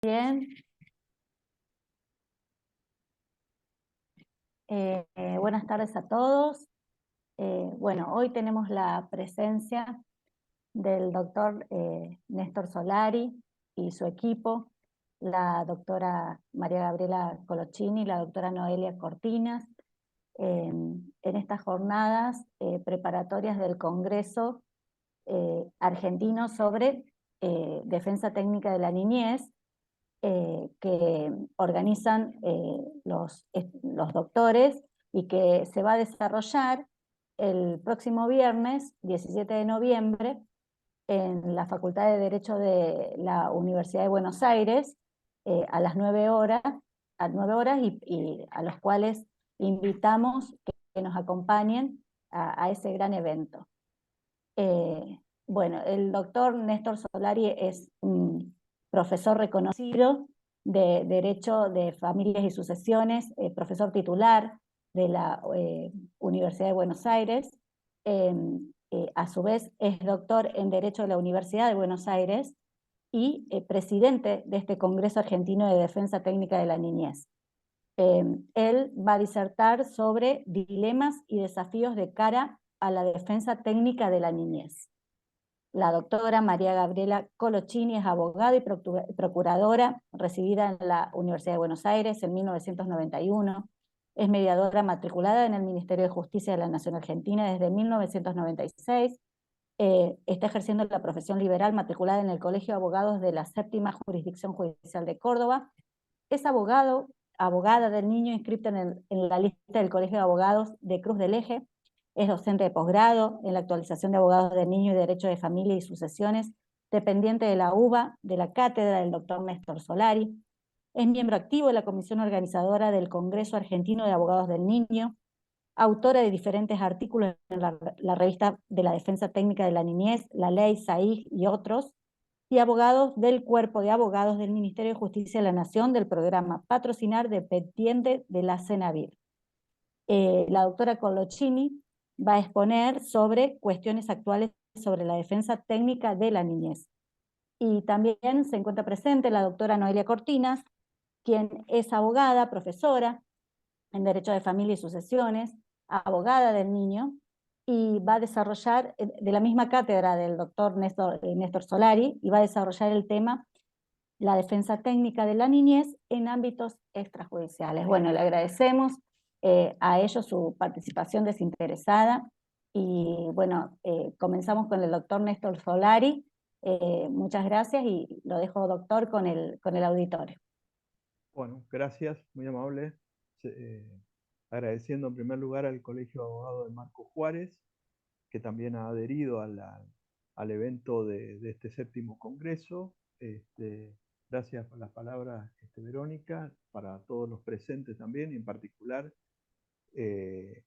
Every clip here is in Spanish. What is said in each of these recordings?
Bien, buenas tardes a todos. Bueno, hoy tenemos la presencia del doctor Néstor Solari y su equipo, la doctora María Gabriela Colochini y la doctora Noelia Cortinas, en estas jornadas preparatorias del Congreso Argentino sobre Defensa Técnica de la Niñez, que organizan los doctores y que se va a desarrollar el próximo viernes, 17 de noviembre, en la Facultad de Derecho de la Universidad de Buenos Aires, a las 9 horas, y a los cuales invitamos que nos acompañen a ese gran evento. Bueno, el doctor Néstor Solari es un profesor reconocido de Derecho de Familias y Sucesiones, profesor titular de la Universidad de Buenos Aires. A su vez es doctor en Derecho de la Universidad de Buenos Aires y presidente de este Congreso Argentino de Defensa Técnica de la Niñez. Él va a disertar sobre dilemas y desafíos de cara a la defensa técnica de la niñez. La doctora María Gabriela Colochini es abogada y procuradora, residida en la Universidad de Buenos Aires en 1991. Es mediadora matriculada en el Ministerio de Justicia de la Nación Argentina desde 1996. Está ejerciendo la profesión liberal matriculada en el Colegio de Abogados de la Séptima Jurisdicción Judicial de Córdoba. Es abogada del niño inscripta en la lista del Colegio de Abogados de Cruz del Eje. Es docente de posgrado en la actualización de abogados del niño y derecho de familia y sucesiones, dependiente de la UBA, de la cátedra del doctor Néstor Solari. Es miembro activo de la comisión organizadora del Congreso Argentino de Abogados del Niño, autora de diferentes artículos en la revista de la Defensa Técnica de la Niñez, La Ley, SAIG y otros, y abogados del Cuerpo de Abogados del Ministerio de Justicia de la Nación del programa Patrocinar dependiente de la CENAVIR. La doctora Colochini va a exponer sobre cuestiones actuales sobre la defensa técnica de la niñez. Y también se encuentra presente la doctora Noelia Cortinas, quien es abogada, profesora en Derecho de Familia y Sucesiones, abogada del niño, y va a desarrollar, de la misma cátedra del doctor Néstor Solari, y va a desarrollar el tema la defensa técnica de la niñez en ámbitos extrajudiciales. Bueno, le agradecemos a ellos su participación desinteresada y bueno, comenzamos con el doctor Néstor Solari. Muchas gracias y lo dejo, doctor, con el auditorio. Bueno, gracias, muy amable. Agradeciendo en primer lugar al Colegio de Abogados de Marco Juárez, que también ha adherido al evento de este séptimo congreso. Gracias por las palabras, Verónica, para todos los presentes también, y en particular eh,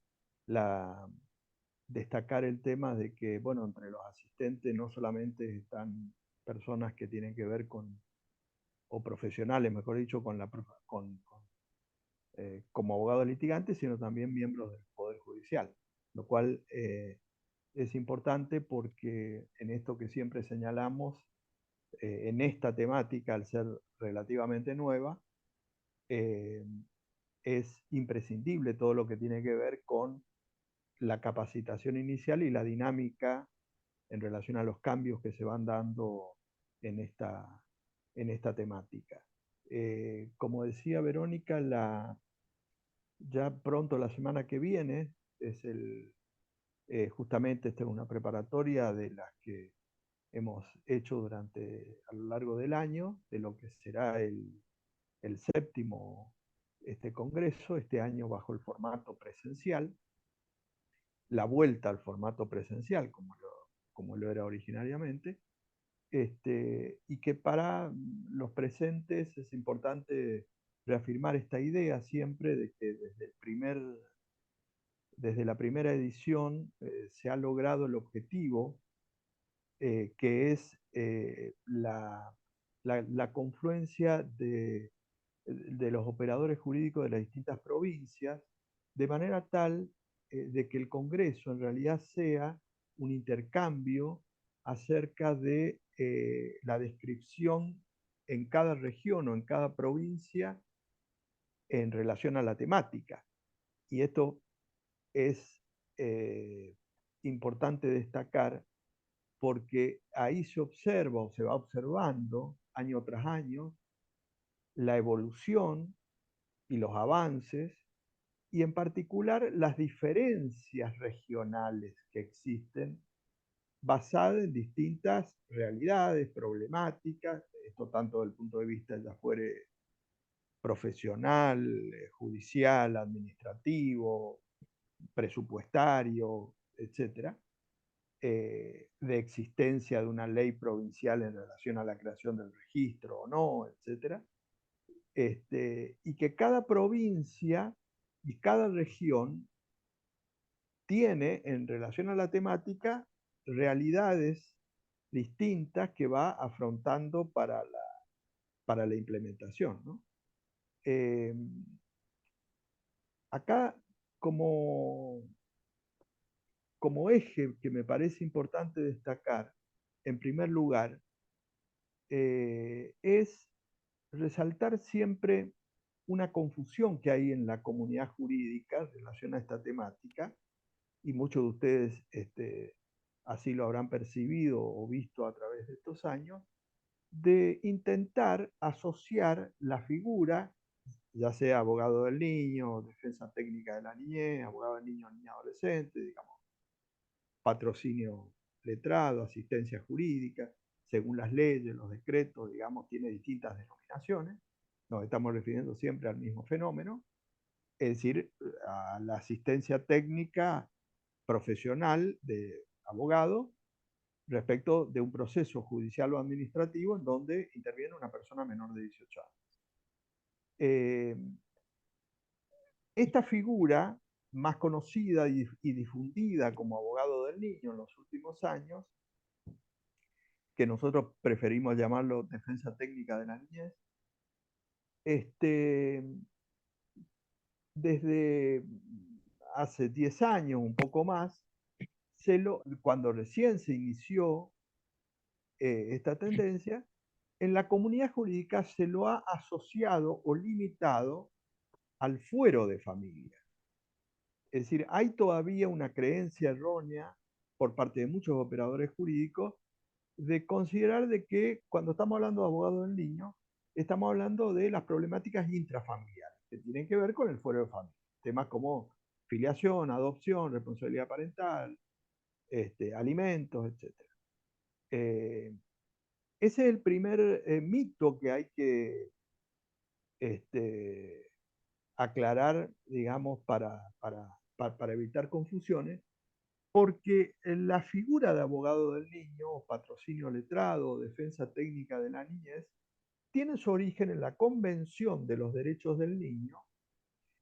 la, destacar el tema de que, bueno, entre los asistentes no solamente están personas que tienen que ver con, o profesionales, mejor dicho, como abogados litigantes, sino también miembros del Poder Judicial, lo cual es importante porque en esto que siempre señalamos, en esta temática, al ser relativamente nueva, eh, es imprescindible todo lo que tiene que ver con la capacitación inicial y la dinámica en relación a los cambios que se van dando en esta temática. Como decía Verónica, ya pronto la semana que viene es justamente esta es una preparatoria de las que hemos hecho a lo largo del año, de lo que será el séptimo congreso, este año bajo el formato presencial, la vuelta al formato presencial, como lo era originariamente, y que para los presentes es importante reafirmar esta idea siempre de que desde la primera edición se ha logrado el objetivo, que es la confluencia de los operadores jurídicos de las distintas provincias, de manera tal de que el Congreso en realidad sea un intercambio acerca de la descripción en cada región o en cada provincia en relación a la temática. Y esto es importante destacar porque ahí se observa o se va observando año tras año la evolución y los avances y en particular las diferencias regionales que existen basadas en distintas realidades, problemáticas, esto tanto desde el punto de vista ya fuere profesional, judicial, administrativo, presupuestario, etcétera, de existencia de una ley provincial en relación a la creación del registro o no, etcétera, y que cada provincia y cada región tiene en relación a la temática realidades distintas que va afrontando para la implementación, ¿no? Eh, acá como, como eje que me parece importante destacar, en primer lugar, es resaltar siempre una confusión que hay en la comunidad jurídica en relación a esta temática, y muchos de ustedes así lo habrán percibido o visto a través de estos años, de intentar asociar la figura, ya sea abogado del niño, defensa técnica de la niñez, abogado del niño, niña adolescente, digamos, patrocinio letrado, asistencia jurídica, según las leyes, los decretos, digamos, tiene distintas denominaciones. Nos estamos refiriendo siempre al mismo fenómeno, es decir, a la asistencia técnica profesional de abogado respecto de un proceso judicial o administrativo en donde interviene una persona menor de 18 años. Esta figura, más conocida y difundida como abogado del niño en los últimos años, que nosotros preferimos llamarlo defensa técnica de la niñez, desde hace 10 años, un poco más, cuando recién se inició esta tendencia, en la comunidad jurídica se lo ha asociado o limitado al fuero de familia. Es decir, hay todavía una creencia errónea por parte de muchos operadores jurídicos de considerar de que cuando estamos hablando de abogado del niño, estamos hablando de las problemáticas intrafamiliares, que tienen que ver con el fuero de familia. Temas como filiación, adopción, responsabilidad parental, alimentos, etc. Ese es el primer mito que hay que aclarar, digamos, para evitar confusiones, porque la figura de abogado del niño, o patrocinio letrado, o defensa técnica de la niñez, tiene su origen en la Convención de los Derechos del Niño,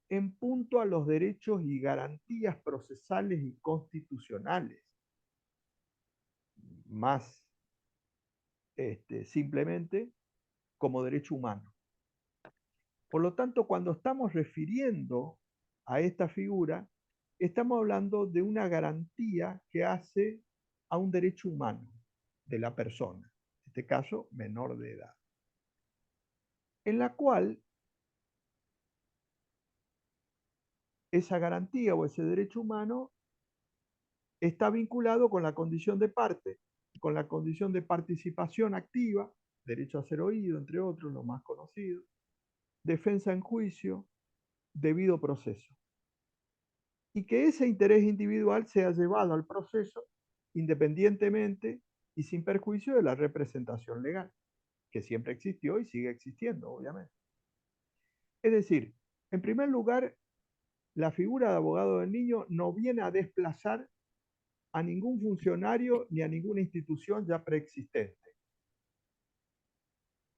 en punto a los derechos y garantías procesales y constitucionales. Más simplemente como derecho humano. Por lo tanto, cuando estamos refiriendo a esta figura, estamos hablando de una garantía que hace a un derecho humano de la persona, en este caso menor de edad, en la cual esa garantía o ese derecho humano está vinculado con la condición de parte, con la condición de participación activa, derecho a ser oído, entre otros, los más conocidos, defensa en juicio, debido proceso. Y que ese interés individual sea llevado al proceso independientemente y sin perjuicio de la representación legal, que siempre existió y sigue existiendo, obviamente. Es decir, en primer lugar, la figura de abogado del niño no viene a desplazar a ningún funcionario ni a ninguna institución ya preexistente.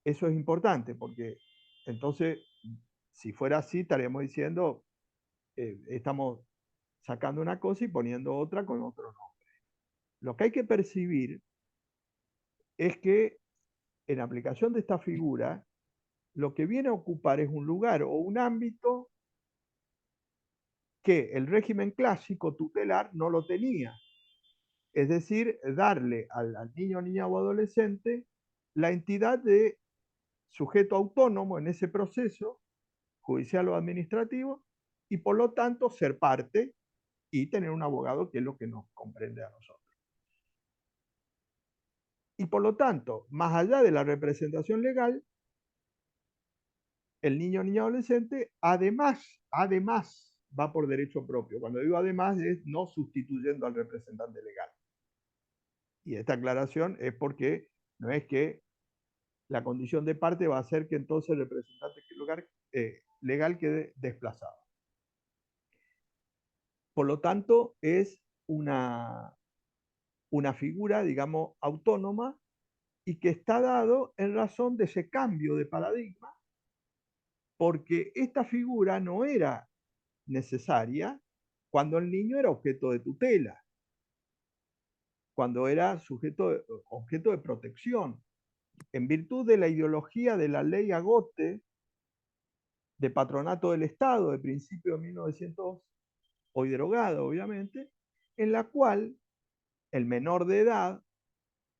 Eso es importante porque entonces, si fuera así, estaríamos diciendo, estamos sacando una cosa y poniendo otra con otro nombre. Lo que hay que percibir es que en aplicación de esta figura, lo que viene a ocupar es un lugar o un ámbito que el régimen clásico tutelar no lo tenía. Es decir, darle al niño, niña o adolescente la entidad de sujeto autónomo en ese proceso judicial o administrativo y por lo tanto ser parte y tener un abogado, que es lo que nos comprende a nosotros. Y por lo tanto, más allá de la representación legal, el niño o niña adolescente además va por derecho propio. Cuando digo además es no sustituyendo al representante legal. Y esta aclaración es porque no es que la condición de parte va a hacer que entonces el representante legal quede desplazado. Por lo tanto, es una figura, digamos, autónoma y que está dado en razón de ese cambio de paradigma, porque esta figura no era necesaria cuando el niño era objeto de tutela, cuando era objeto de protección. En virtud de la ideología de la ley Agote, de patronato del Estado, de principio de 1900, hoy derogado obviamente, en la cual el menor de edad,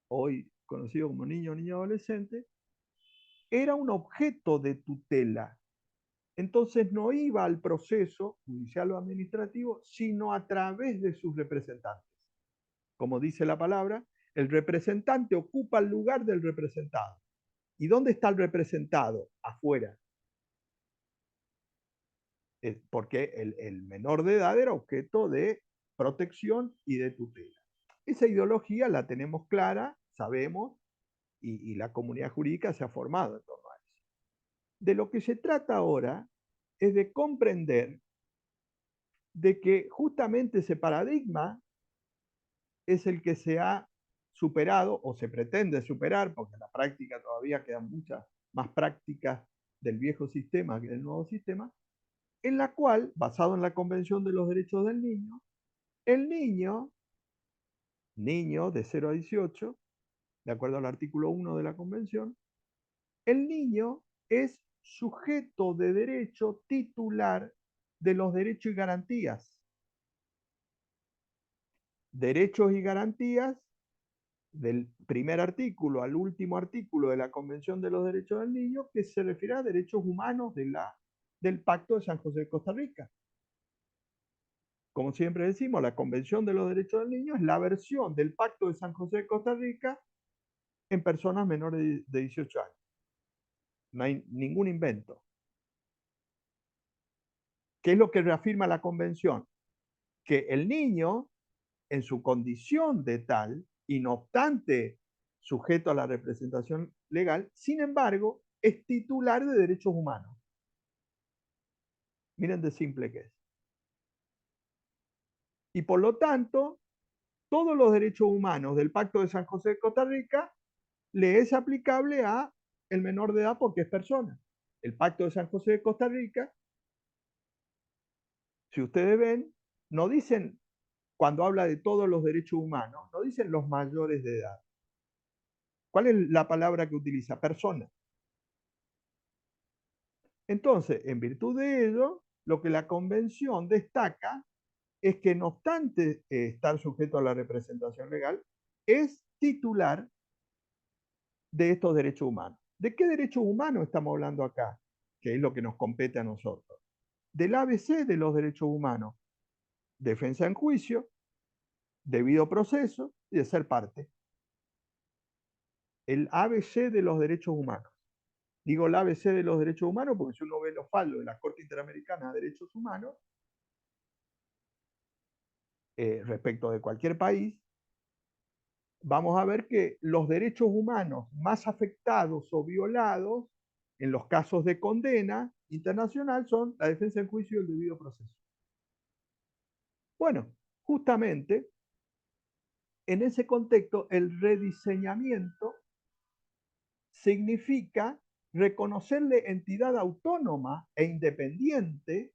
hoy conocido como niño o niña adolescente, era un objeto de tutela. Entonces no iba al proceso judicial o administrativo, sino a través de sus representantes. Como dice la palabra, el representante ocupa el lugar del representado. ¿Y dónde está el representado? Afuera. Porque el menor de edad era objeto de protección y de tutela. Esa ideología la tenemos clara, sabemos, y la comunidad jurídica se ha formado en torno a eso. De lo que se trata ahora es de comprender de que justamente ese paradigma es el que se ha superado o se pretende superar, porque en la práctica todavía quedan muchas más prácticas del viejo sistema que del nuevo sistema, en la cual, basado en la Convención de los Derechos del Niño, el niño de 0 a 18, de acuerdo al artículo 1 de la Convención, el niño es sujeto de derecho titular de los derechos y garantías. Derechos y garantías del primer artículo al último artículo de la Convención de los Derechos del Niño, que se refiere a derechos humanos del Pacto de San José de Costa Rica. Como siempre decimos, la Convención de los Derechos del Niño es la versión del Pacto de San José de Costa Rica en personas menores de 18 años. No hay ningún invento. ¿Qué es lo que reafirma la Convención? Que el niño, en su condición de tal, y no obstante sujeto a la representación legal, sin embargo, es titular de derechos humanos. Miren de simple que es. Y por lo tanto, todos los derechos humanos del Pacto de San José de Costa Rica le es aplicable a el menor de edad porque es persona. El Pacto de San José de Costa Rica, si ustedes ven, no dicen, cuando habla de todos los derechos humanos, no dicen los mayores de edad. ¿Cuál es la palabra que utiliza? Persona. Entonces, en virtud de ello, lo que la Convención destaca es que no obstante estar sujeto a la representación legal, es titular de estos derechos humanos. ¿De qué derechos humanos estamos hablando acá? Que es lo que nos compete a nosotros. Del ABC de los derechos humanos. Defensa en juicio, debido proceso y de ser parte. El ABC de los derechos humanos. Digo el ABC de los derechos humanos porque si uno ve los fallos de la Corte Interamericana de Derechos Humanos, respecto de cualquier país, vamos a ver que los derechos humanos más afectados o violados en los casos de condena internacional son la defensa en juicio y el debido proceso. Bueno, justamente en ese contexto el rediseñamiento significa reconocerle entidad autónoma e independiente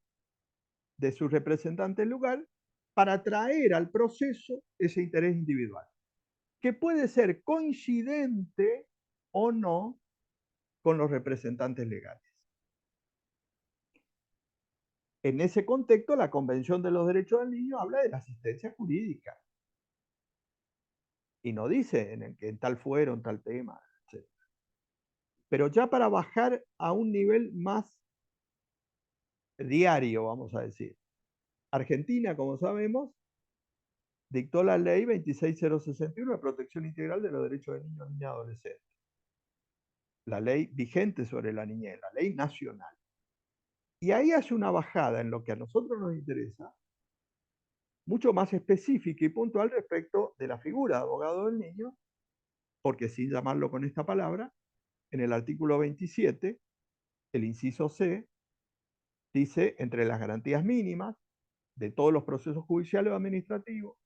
de su representante en lugar para traer al proceso ese interés individual, que puede ser coincidente o no con los representantes legales. En ese contexto, la Convención de los Derechos del Niño habla de la asistencia jurídica y no dice en tal fuero, en tal tema, etc. Pero ya para bajar a un nivel más diario, vamos a decir. Argentina, como sabemos, dictó la ley 26061 de protección integral de los derechos de niños, niñas y adolescentes. La ley vigente sobre la niñez, la ley nacional. Y ahí hace una bajada en lo que a nosotros nos interesa, mucho más específica y puntual respecto de la figura de abogado del niño, porque sin llamarlo con esta palabra, en el artículo 27, el inciso C, dice, entre las garantías mínimas de todos los procesos judiciales o administrativos,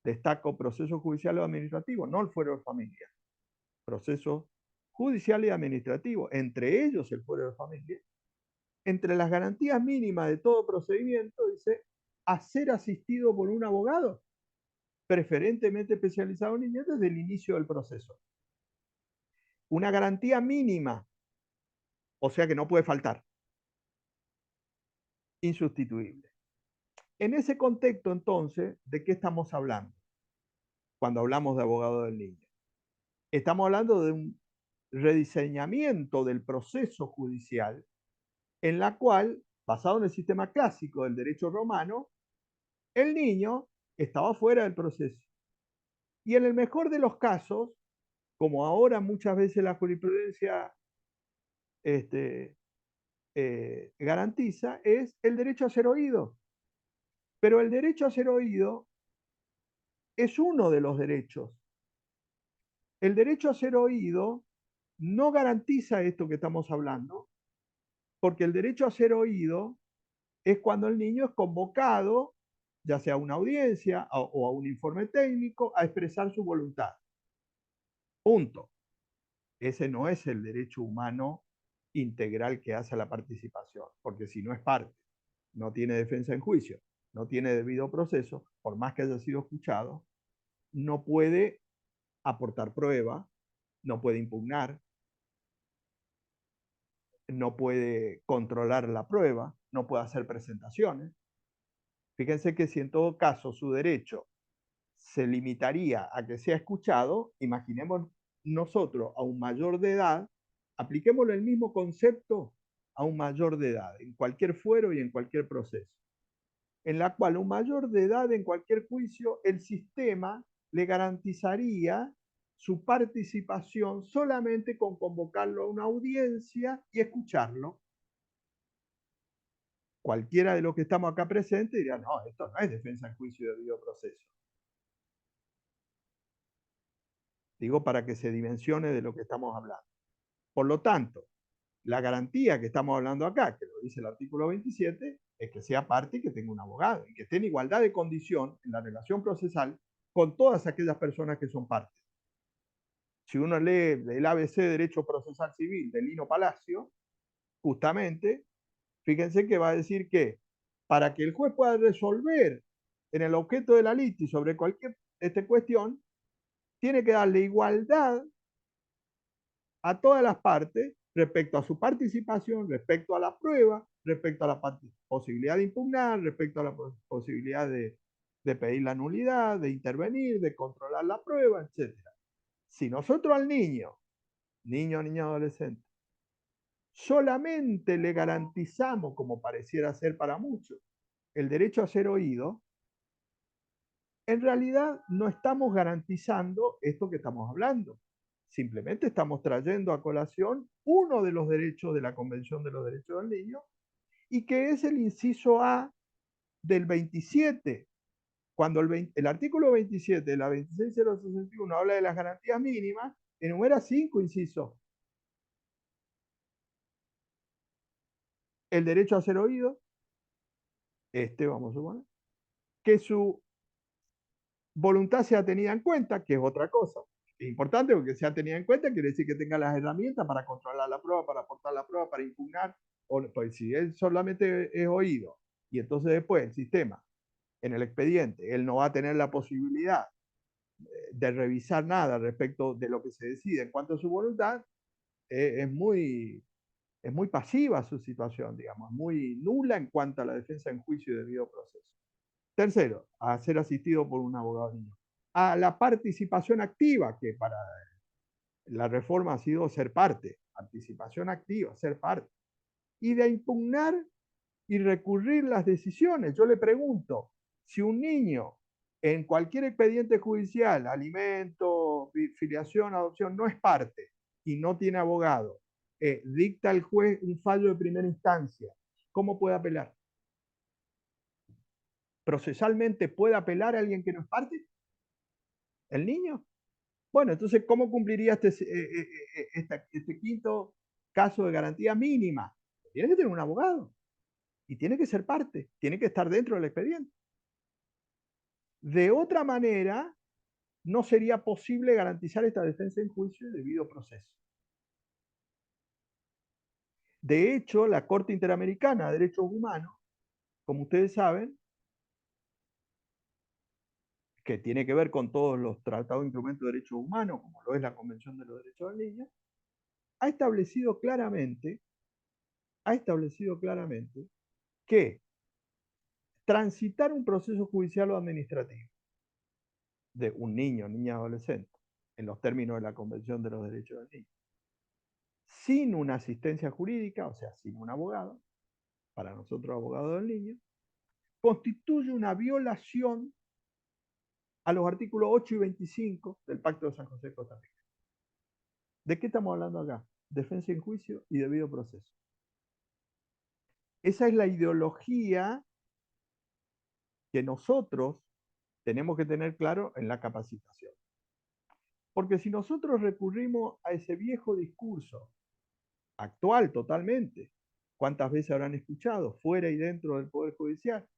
destaco procesos judiciales o administrativos, no el fuero de familia, procesos judiciales y administrativos, entre ellos el fuero de familia, entre las garantías mínimas de todo procedimiento, dice, a ser asistido por un abogado, preferentemente especializado en niñez desde el inicio del proceso. Una garantía mínima, o sea que no puede faltar, insustituible. En ese contexto, entonces, ¿de qué estamos hablando cuando hablamos de abogado del niño? Estamos hablando de un rediseñamiento del proceso judicial en la cual, basado en el sistema clásico del derecho romano, el niño estaba fuera del proceso. Y en el mejor de los casos, como ahora muchas veces la jurisprudencia garantiza, es el derecho a ser oído. Pero el derecho a ser oído es uno de los derechos. El derecho a ser oído no garantiza esto que estamos hablando, porque el derecho a ser oído es cuando el niño es convocado, ya sea a una audiencia o a un informe técnico, a expresar su voluntad. Punto. Ese no es el derecho humano integral que hace a la participación, porque si no es parte, no tiene defensa en juicio, no tiene debido proceso, por más que haya sido escuchado, no puede aportar prueba, no puede impugnar, no puede controlar la prueba, no puede hacer presentaciones. Fíjense que si en todo caso su derecho se limitaría a que sea escuchado, imaginemos nosotros a un mayor de edad, apliquémosle el mismo concepto a un mayor de edad, en cualquier fuero y en cualquier proceso, en la cual un mayor de edad en cualquier juicio, el sistema le garantizaría su participación solamente con convocarlo a una audiencia y escucharlo. Cualquiera de los que estamos acá presentes diría, no, esto no es defensa en juicio y debido proceso. Digo, para que se dimensione de lo que estamos hablando. Por lo tanto, la garantía que estamos hablando acá, que lo dice el artículo 27, es que sea parte y que tenga un abogado, y que esté en igualdad de condición en la relación procesal con todas aquellas personas que son parte. Si uno lee el ABC de Derecho Procesal Civil de Lino Palacio, justamente, fíjense que va a decir que para que el juez pueda resolver en el objeto de la litis sobre cualquier cuestión, tiene que darle igualdad a todas las partes respecto a su participación, respecto a la prueba, respecto a la posibilidad de impugnar, respecto a la posibilidad de pedir la nulidad, de intervenir, de controlar la prueba, etc. Si nosotros al niño, niña, adolescente, solamente le garantizamos, como pareciera ser para muchos, el derecho a ser oído, en realidad no estamos garantizando esto que estamos hablando. Simplemente estamos trayendo a colación uno de los derechos de la Convención de los Derechos del Niño y que es el inciso A del 27. Cuando el artículo 27 de la 26061 habla de las garantías mínimas, enumera 5 incisos. El derecho a ser oído, vamos a suponer, que su voluntad sea tenida en cuenta, que es otra cosa. Es importante porque sea tenida en cuenta, quiere decir que tenga las herramientas para controlar la prueba, para aportar la prueba, para impugnar. O, pues si él solamente es oído y entonces después el sistema, en el expediente, él no va a tener la posibilidad de revisar nada respecto de lo que se decide en cuanto a su voluntad, es muy pasiva su situación, digamos, muy nula en cuanto a la defensa en juicio y debido proceso. Tercero, a ser asistido por un abogado niño. A la participación activa, que para la reforma ha sido ser parte, participación activa, ser parte, y de impugnar y recurrir las decisiones. Yo le pregunto, si un niño en cualquier expediente judicial, alimento, filiación, adopción, no es parte y no tiene abogado, dicta el juez un fallo de primera instancia, ¿cómo puede apelar? ¿Procesalmente puede apelar a alguien que no es parte? ¿El niño? Bueno, entonces, ¿cómo cumpliría este quinto caso de garantía mínima? Tiene que tener un abogado y tiene que ser parte, tiene que estar dentro del expediente. De otra manera, no sería posible garantizar esta defensa en juicio y debido proceso. De hecho, la Corte Interamericana de Derechos Humanos, como ustedes saben, que tiene que ver con todos los tratados de instrumentos de derechos humanos, como lo es la Convención de los Derechos del Niño, ha establecido claramente que transitar un proceso judicial o administrativo de un niño, niña, adolescente, en los términos de la Convención de los Derechos del Niño, sin una asistencia jurídica, o sea, sin un abogado, para nosotros abogado del niño, constituye una violación a los artículos 8 y 25 del Pacto de San José de Costa Rica. ¿De qué estamos hablando acá? Defensa en juicio y debido proceso. Esa es la ideología que nosotros tenemos que tener claro en la capacitación. Porque si nosotros recurrimos a ese viejo discurso, actual totalmente, ¿cuántas veces habrán escuchado fuera y dentro del Poder Judicial?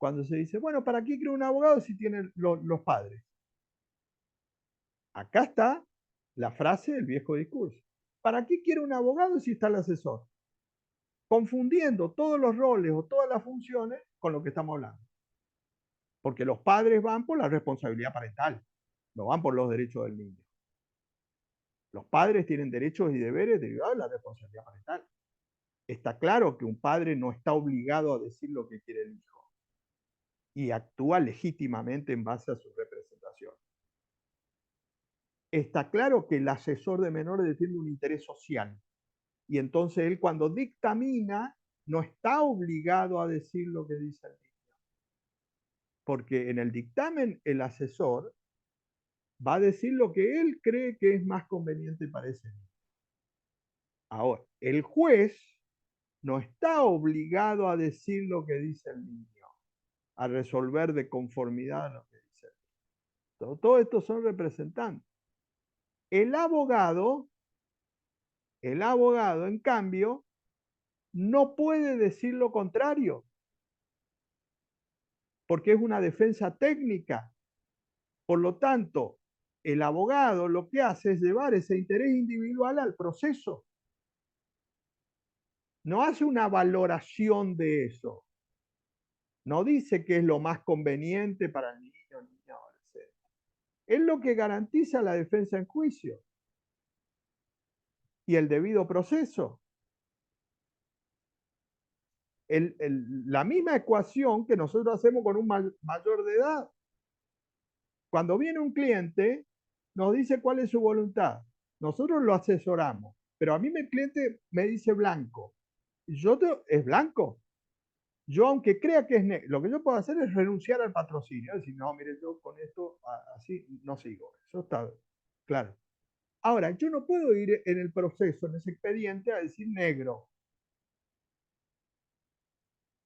Cuando se dice, bueno, ¿para qué quiero un abogado si tienen los padres? Acá está la frase del viejo discurso. ¿Para qué quiero un abogado si está el asesor? Confundiendo todos los roles o todas las funciones con lo que estamos hablando. Porque los padres van por la responsabilidad parental, no van por los derechos del niño. Los padres tienen derechos y deberes derivados de la responsabilidad parental. Está claro que un padre no está obligado a decir lo que quiere el hijo y actúa legítimamente en base a su representación. Está claro que el asesor de menores defiende un interés social y entonces él cuando dictamina no está obligado a decir lo que dice el niño. Porque en el dictamen el asesor va a decir lo que él cree que es más conveniente para ese niño. Ahora, el juez no está obligado a decir lo que dice el niño, a resolver de conformidad a lo que dice el niño. Todos estos son representantes. El abogado, en cambio, no puede decir lo contrario, porque es una defensa técnica. Por lo tanto, el abogado lo que hace es llevar ese interés individual al proceso. No hace una valoración de eso. No dice que es lo más conveniente para el niño, niña, adolescente. Es lo que garantiza la defensa en juicio y el debido proceso. La misma ecuación que nosotros hacemos con un mayor de edad. Cuando viene un cliente, nos dice cuál es su voluntad. Nosotros lo asesoramos, pero a mí el cliente me dice blanco. Es blanco. Yo, aunque crea que es negro, lo que yo puedo hacer es renunciar al patrocinio. Es decir, no, mire, yo con esto así no sigo. Eso está claro. Ahora, yo no puedo ir en el proceso, en ese expediente, a decir negro.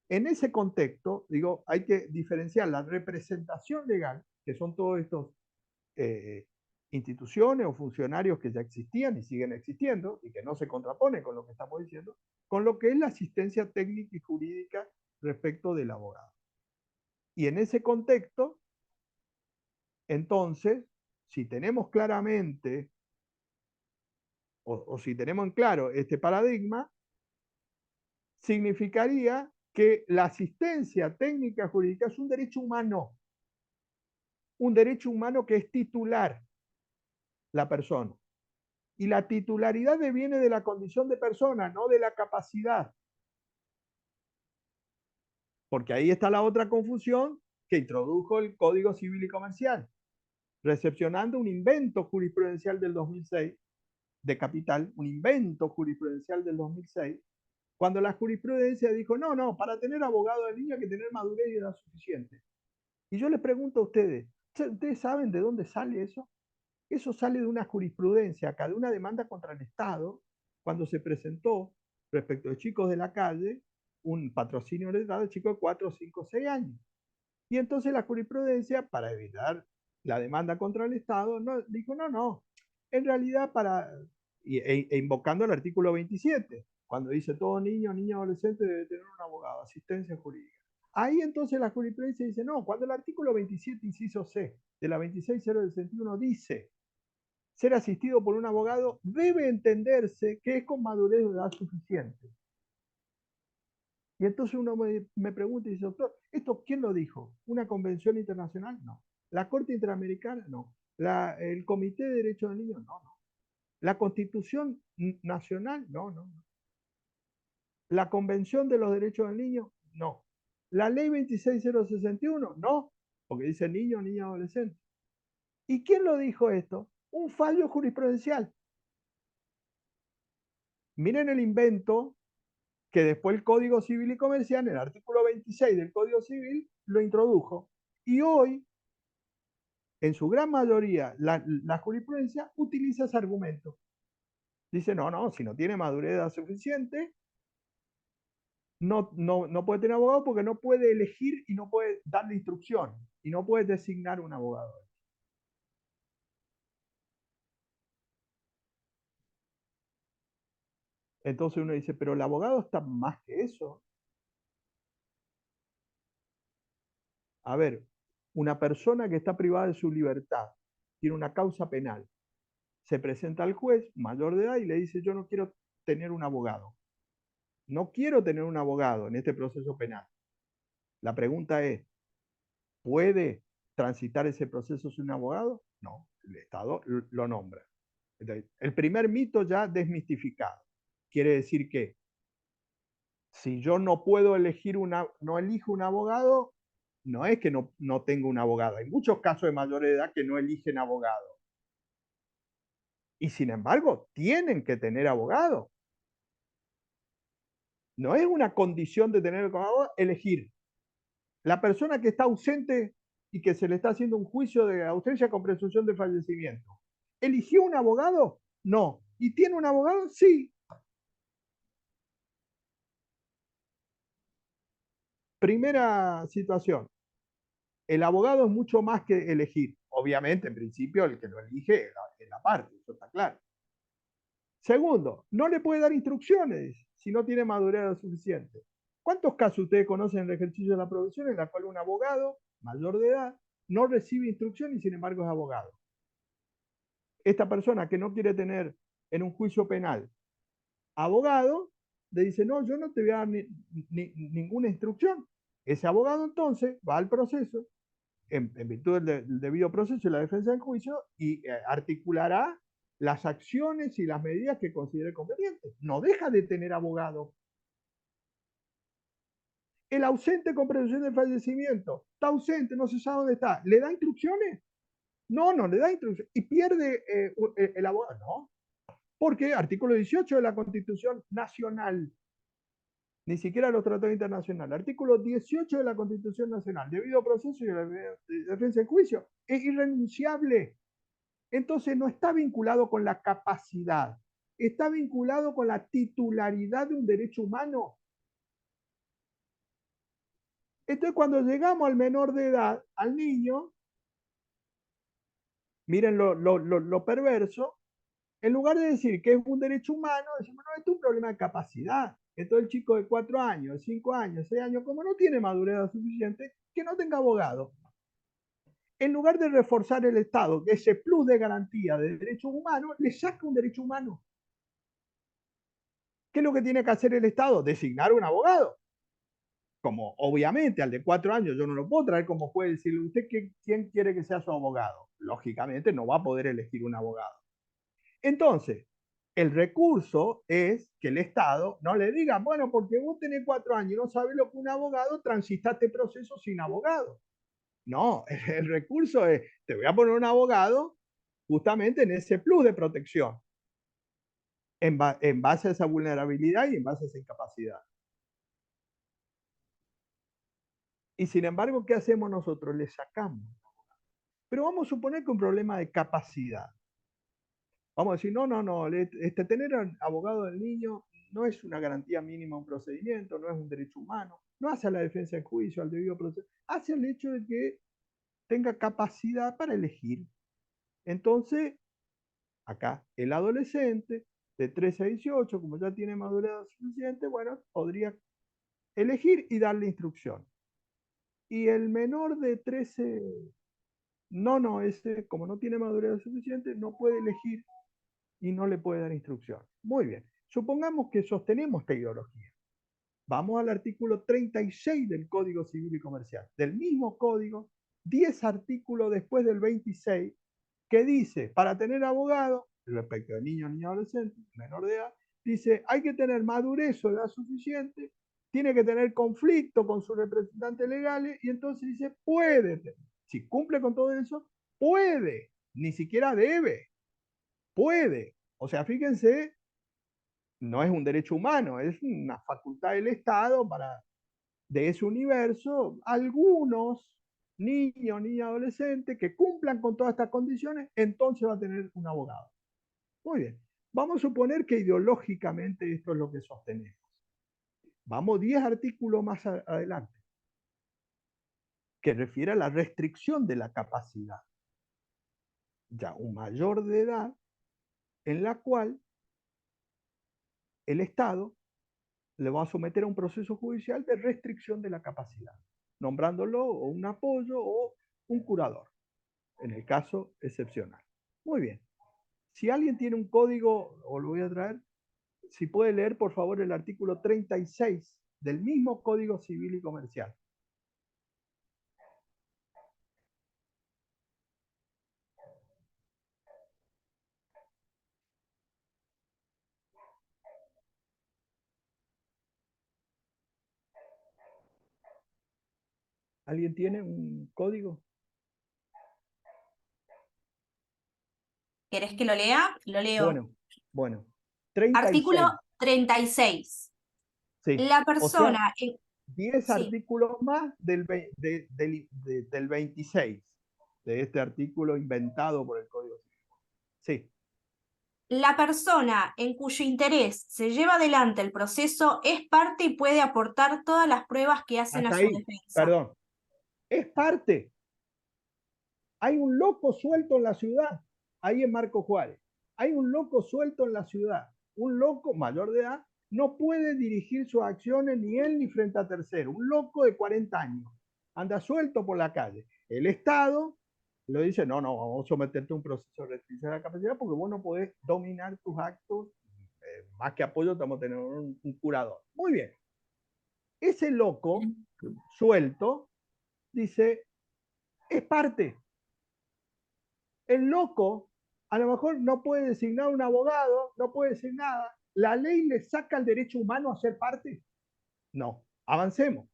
En ese contexto, digo, hay que diferenciar la representación legal, que son todos estos instituciones o funcionarios que ya existían y siguen existiendo y que no se contraponen con lo que estamos diciendo, con lo que es la asistencia técnica y jurídica respecto del abogado. Y en ese contexto, entonces, si tenemos claramente o si tenemos en claro este paradigma, significaría que la asistencia técnica jurídica es un derecho humano que es titular la persona. Y la titularidad deviene de la condición de persona, no de la capacidad. Porque ahí está la otra confusión que introdujo el Código Civil y Comercial, recepcionando un invento jurisprudencial del 2006 de Capital, un invento jurisprudencial del 2006, cuando la jurisprudencia dijo, no, para tener abogado de niño hay que tener madurez y edad suficiente. Y yo les pregunto a ustedes, ¿ustedes saben de dónde sale eso? Eso sale de una jurisprudencia acá, de una demanda contra el Estado, cuando se presentó respecto de chicos de la calle, un patrocinio letrado de chicos de 4, 5, 6 años. Y entonces la jurisprudencia, para evitar la demanda contra el Estado, dijo, no, en realidad invocando el artículo 27, cuando dice todo niño, niña, adolescente debe tener un abogado, asistencia jurídica. Ahí entonces la jurisprudencia dice, no, cuando el artículo 27, inciso C, de la 26.061 dice, ser asistido por un abogado debe entenderse que es con madurez de edad suficiente. Y entonces uno me pregunta y dice, doctor, ¿esto quién lo dijo? ¿Una convención internacional? No. ¿La Corte Interamericana? No. ¿El Comité de Derechos del Niño? No. ¿La Constitución Nacional? No. ¿La Convención de los Derechos del Niño? No. ¿La Ley 26.061? No, porque dice niño, niña, adolescente. ¿Y quién lo dijo esto? Un fallo jurisprudencial. Miren el invento que después el Código Civil y Comercial, en el artículo 26 del Código Civil, lo introdujo. Y hoy, en su gran mayoría, la jurisprudencia utiliza ese argumento. Dice, no, si no tiene madurez suficiente, no puede tener abogado porque no puede elegir y no puede darle instrucción y no puede designar un abogado. Entonces uno dice, pero el abogado está más que eso. A ver, una persona que está privada de su libertad, tiene una causa penal, se presenta al juez mayor de edad y le dice, yo no quiero tener un abogado. No quiero tener un abogado en este proceso penal. La pregunta es, ¿puede transitar ese proceso sin un abogado? No, el Estado lo nombra. Entonces, el primer mito ya desmistificado. Quiere decir que si yo no puedo elegir no elijo un abogado, no es que no tengo un abogado. Hay muchos casos de mayor edad que no eligen abogado. Y sin embargo, tienen que tener abogado. No es una condición de tener abogado elegir. La persona que está ausente y que se le está haciendo un juicio de ausencia con presunción de fallecimiento, ¿eligió un abogado? No. ¿Y tiene un abogado? Sí. Primera situación. El abogado es mucho más que elegir. Obviamente, en principio, el que lo elige es la parte, eso está claro. Segundo, no le puede dar instrucciones si no tiene madurez suficiente. ¿Cuántos casos ustedes conocen en el ejercicio de la profesión en la cual un abogado mayor de edad no recibe instrucción y sin embargo es abogado? Esta persona que no quiere tener en un juicio penal abogado, le dice, no, yo no te voy a dar ninguna instrucción. Ese abogado entonces va al proceso, en virtud del debido proceso y la defensa del juicio, y articulará las acciones y las medidas que considere convenientes. No deja de tener abogado. El ausente con presunción de fallecimiento, está ausente, no se sabe dónde está, ¿le da instrucciones? No le da instrucciones. ¿Y pierde el abogado? No. Porque artículo 18 de la Constitución Nacional, ni siquiera los tratados internacionales, artículo 18 de la Constitución Nacional, debido proceso y la defensa del juicio, es irrenunciable. Entonces no está vinculado con la capacidad, está vinculado con la titularidad de un derecho humano. Entonces cuando llegamos al menor de edad, al niño, miren lo perverso, en lugar de decir que es un derecho humano, decimos, no, esto es un problema de capacidad. Entonces el chico de 4 años, 5 años, 6 años, como no tiene madurez suficiente, que no tenga abogado. En lugar de reforzar el Estado, que ese plus de garantía de derechos humanos, le saca un derecho humano. ¿Qué es lo que tiene que hacer el Estado? Designar un abogado. Como obviamente al de 4 años yo no lo puedo traer como puede decirle usted quién quiere que sea su abogado. Lógicamente no va a poder elegir un abogado. Entonces, el recurso es que el Estado no le diga, bueno, porque vos tenés 4 años y no sabes lo que un abogado, transitaste proceso sin abogado. No, el recurso es, te voy a poner un abogado justamente en ese plus de protección. en base a esa vulnerabilidad y en base a esa incapacidad. Y sin embargo, ¿qué hacemos nosotros? Le sacamos. Pero vamos a suponer que un problema de capacidad. Vamos a decir, no, tener abogado del niño no es una garantía mínima a un procedimiento, no es un derecho humano, no hace a la defensa del juicio, al debido proceso, hace el hecho de que tenga capacidad para elegir. Entonces, acá, el adolescente de 13 a 18, como ya tiene madurez suficiente, bueno, podría elegir y darle instrucción. Y el menor de 13, ese, como no tiene madurez suficiente, no puede elegir y no le puede dar instrucción. Muy bien, supongamos que sostenemos esta ideología. Vamos al artículo 36 del Código Civil y Comercial. Del mismo código, 10 artículos después del 26, que dice, para tener abogado, respecto de niño, niña, adolescente, menor de edad, dice, hay que tener madurez o edad suficiente, tiene que tener conflicto con sus representantes legales, y entonces dice, puede tener. Si cumple con todo eso, puede, ni siquiera debe, puede. O sea, fíjense, no es un derecho humano, es una facultad del Estado para, de ese universo, algunos niños, niñas, adolescentes que cumplan con todas estas condiciones, entonces va a tener un abogado. Muy bien. Vamos a suponer que ideológicamente esto es lo que sostenemos. Vamos 10 artículos más adelante, que refiere a la restricción de la capacidad. Ya un mayor de edad en la cual el Estado le va a someter a un proceso judicial de restricción de la capacidad, nombrándolo o un apoyo o un curador, en el caso excepcional. Muy bien. Si alguien tiene un código, o lo voy a traer, si puede leer por favor el artículo 36 del mismo Código Civil y Comercial. ¿Alguien tiene un código? ¿Querés que lo lea? Lo leo. Bueno. 36. Artículo 36. Sí. La O sea, persona... 10 sí. artículos más del 26, de este artículo inventado por el Código Civil. Sí. La persona en cuyo interés se lleva adelante el proceso es parte y puede aportar todas las pruebas que hacen Hasta a su ahí, defensa. perdón. Es parte. Hay un loco suelto en la ciudad, ahí en Marco Juárez. Hay un loco suelto en la ciudad. Un loco mayor de edad no puede dirigir sus acciones ni él ni frente a terceros. Un loco de 40 años anda suelto por la calle. El Estado le dice, no, vamos a someterte a un proceso de restricción de la capacidad porque vos no podés dominar tus actos. Más que apoyo, estamos teniendo un curador. Muy bien. Ese loco suelto dice, es parte. El loco a lo mejor no puede designar un abogado, no puede decir nada. ¿La ley le saca el derecho humano a ser parte? No, avancemos.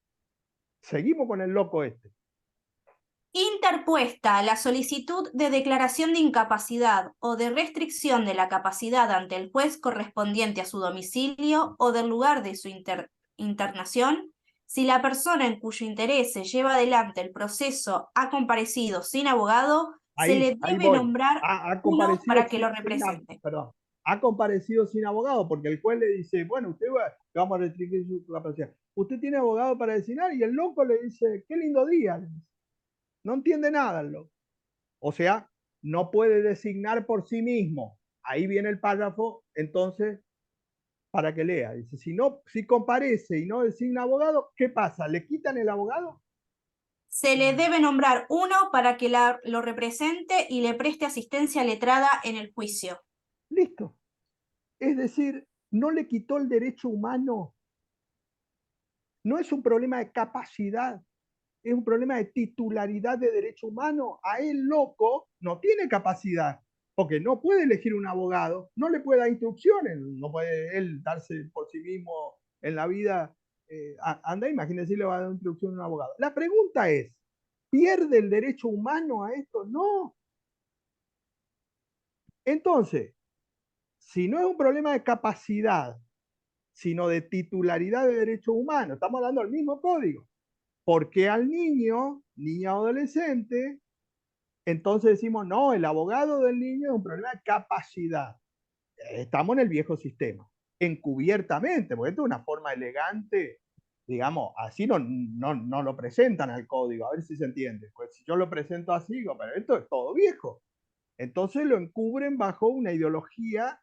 Seguimos con el loco este. Interpuesta la solicitud de declaración de incapacidad o de restricción de la capacidad ante el juez correspondiente a su domicilio o del lugar de su internación, si la persona en cuyo interés se lleva adelante el proceso ha comparecido sin abogado, se le Ahí debe voy. nombrar Ha uno comparecido para que lo sin, represente. perdón, ha comparecido sin abogado, porque el juez le dice, bueno, usted vamos a restringir su capacidad. Usted tiene abogado para designar, y el loco le dice, qué lindo día. No entiende nada el loco. O sea, no puede designar por sí mismo. Ahí viene el párrafo, entonces, para que lea. Dice, si comparece y no designa abogado, ¿qué pasa? ¿Le quitan el abogado? Se le debe nombrar uno para que lo represente y le preste asistencia letrada en el juicio. Listo. Es decir, no le quitó el derecho humano. No es un problema de capacidad, es un problema de titularidad de derecho humano. A él loco no tiene capacidad, porque no puede elegir un abogado, no le puede dar instrucciones, no puede él darse por sí mismo en la vida. Anda, imagínense si le va a dar instrucción a un abogado. La pregunta es, ¿pierde el derecho humano a esto? No. Entonces, si no es un problema de capacidad, sino de titularidad de derechos humanos, estamos hablando del mismo código, porque al niño, niña o adolescente, entonces decimos, no, el abogado del niño es un problema de capacidad. Estamos en el viejo sistema, encubiertamente, porque esto es una forma elegante, digamos, así no lo presentan al código, a ver si se entiende. Pues si yo lo presento así, digo, pero esto es todo viejo. Entonces lo encubren bajo una ideología,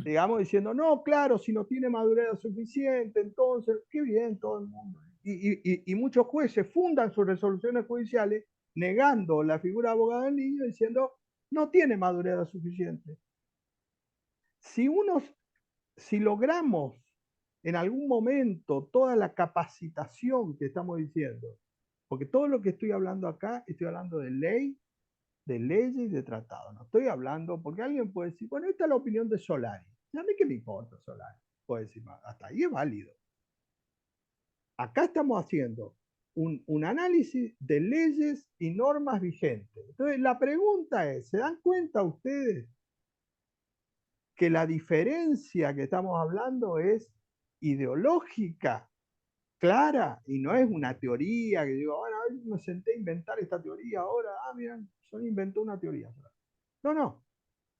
digamos, diciendo, no, claro, si no tiene madurez suficiente, entonces, qué bien todo el mundo. Y muchos jueces fundan sus resoluciones judiciales negando la figura de abogado del niño, diciendo, no tiene madurez suficiente. Si logramos en algún momento toda la capacitación que estamos diciendo, porque todo lo que estoy hablando acá, estoy hablando de ley, de leyes y de tratados. No estoy hablando, porque alguien puede decir, bueno, esta es la opinión de Solari. ¿A mí qué me importa Solari? Puede decir, hasta ahí es válido. Acá estamos haciendo un análisis de leyes y normas vigentes. Entonces, la pregunta es, ¿se dan cuenta ustedes que la diferencia que estamos hablando es ideológica, clara, y no es una teoría que digo, bueno, hoy me senté a inventar esta teoría ahora, miren, yo inventó una teoría. No,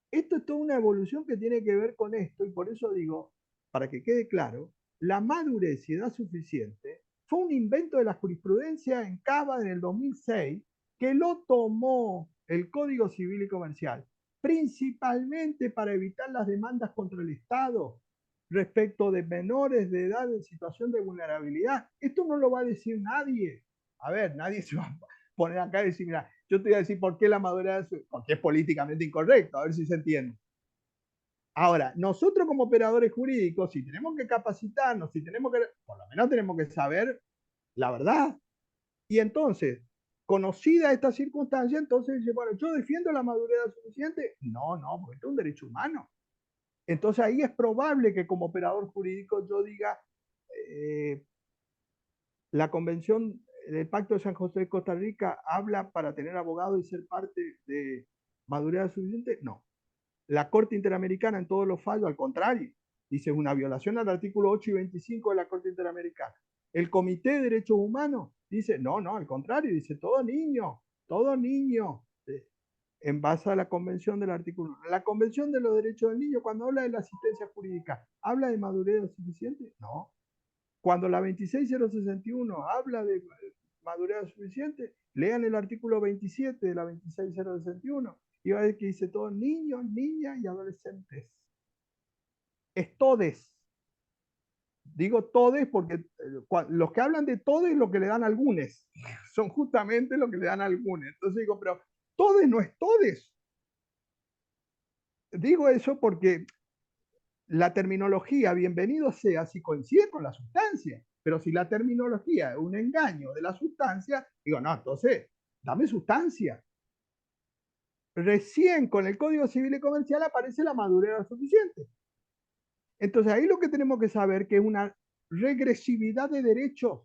esto es toda una evolución que tiene que ver con esto, y por eso digo, para que quede claro, la madurez y edad suficiente fue un invento de la jurisprudencia en Cava en el 2006, que lo tomó el Código Civil y Comercial, principalmente para evitar las demandas contra el Estado respecto de menores de edad en situación de vulnerabilidad. Esto no lo va a decir nadie. A ver, nadie se va a poner acá y decir, mira, yo te voy a decir por qué la madurez, porque es políticamente incorrecto, a ver si se entiende. Ahora, nosotros como operadores jurídicos, si tenemos que capacitarnos, si tenemos que, por lo menos tenemos que saber la verdad. Y entonces, conocida esta circunstancia, entonces dice, bueno, yo defiendo la madurez suficiente. No, porque esto es un derecho humano. Entonces ahí es probable que como operador jurídico yo diga, la Convención del Pacto de San José de Costa Rica habla para tener abogado y ser parte de madurez suficiente. No. La Corte Interamericana en todos los fallos, al contrario, dice una violación al artículo 8 y 25 de la Corte Interamericana. El Comité de Derechos Humanos dice, no, al contrario, dice todo niño, en base a la Convención del artículo 1. La Convención de los Derechos del Niño, cuando habla de la asistencia jurídica, ¿habla de madurez suficiente? No. Cuando la 26061 habla de madurez suficiente, lean el artículo 27 de la 26061 y va a ver que dice todos niños, niñas y adolescentes. Es todes. Digo todes porque los que hablan de todes lo que le dan algunos. Son justamente lo que le dan algunos. Entonces digo, pero todes no es todes. Digo eso porque la terminología, bienvenido sea, si coincide con la sustancia. Pero si la terminología es un engaño de la sustancia, digo, no, entonces, dame sustancia. Recién con el Código Civil y Comercial aparece la madurez suficiente. Entonces ahí lo que tenemos que saber que es una regresividad de derechos,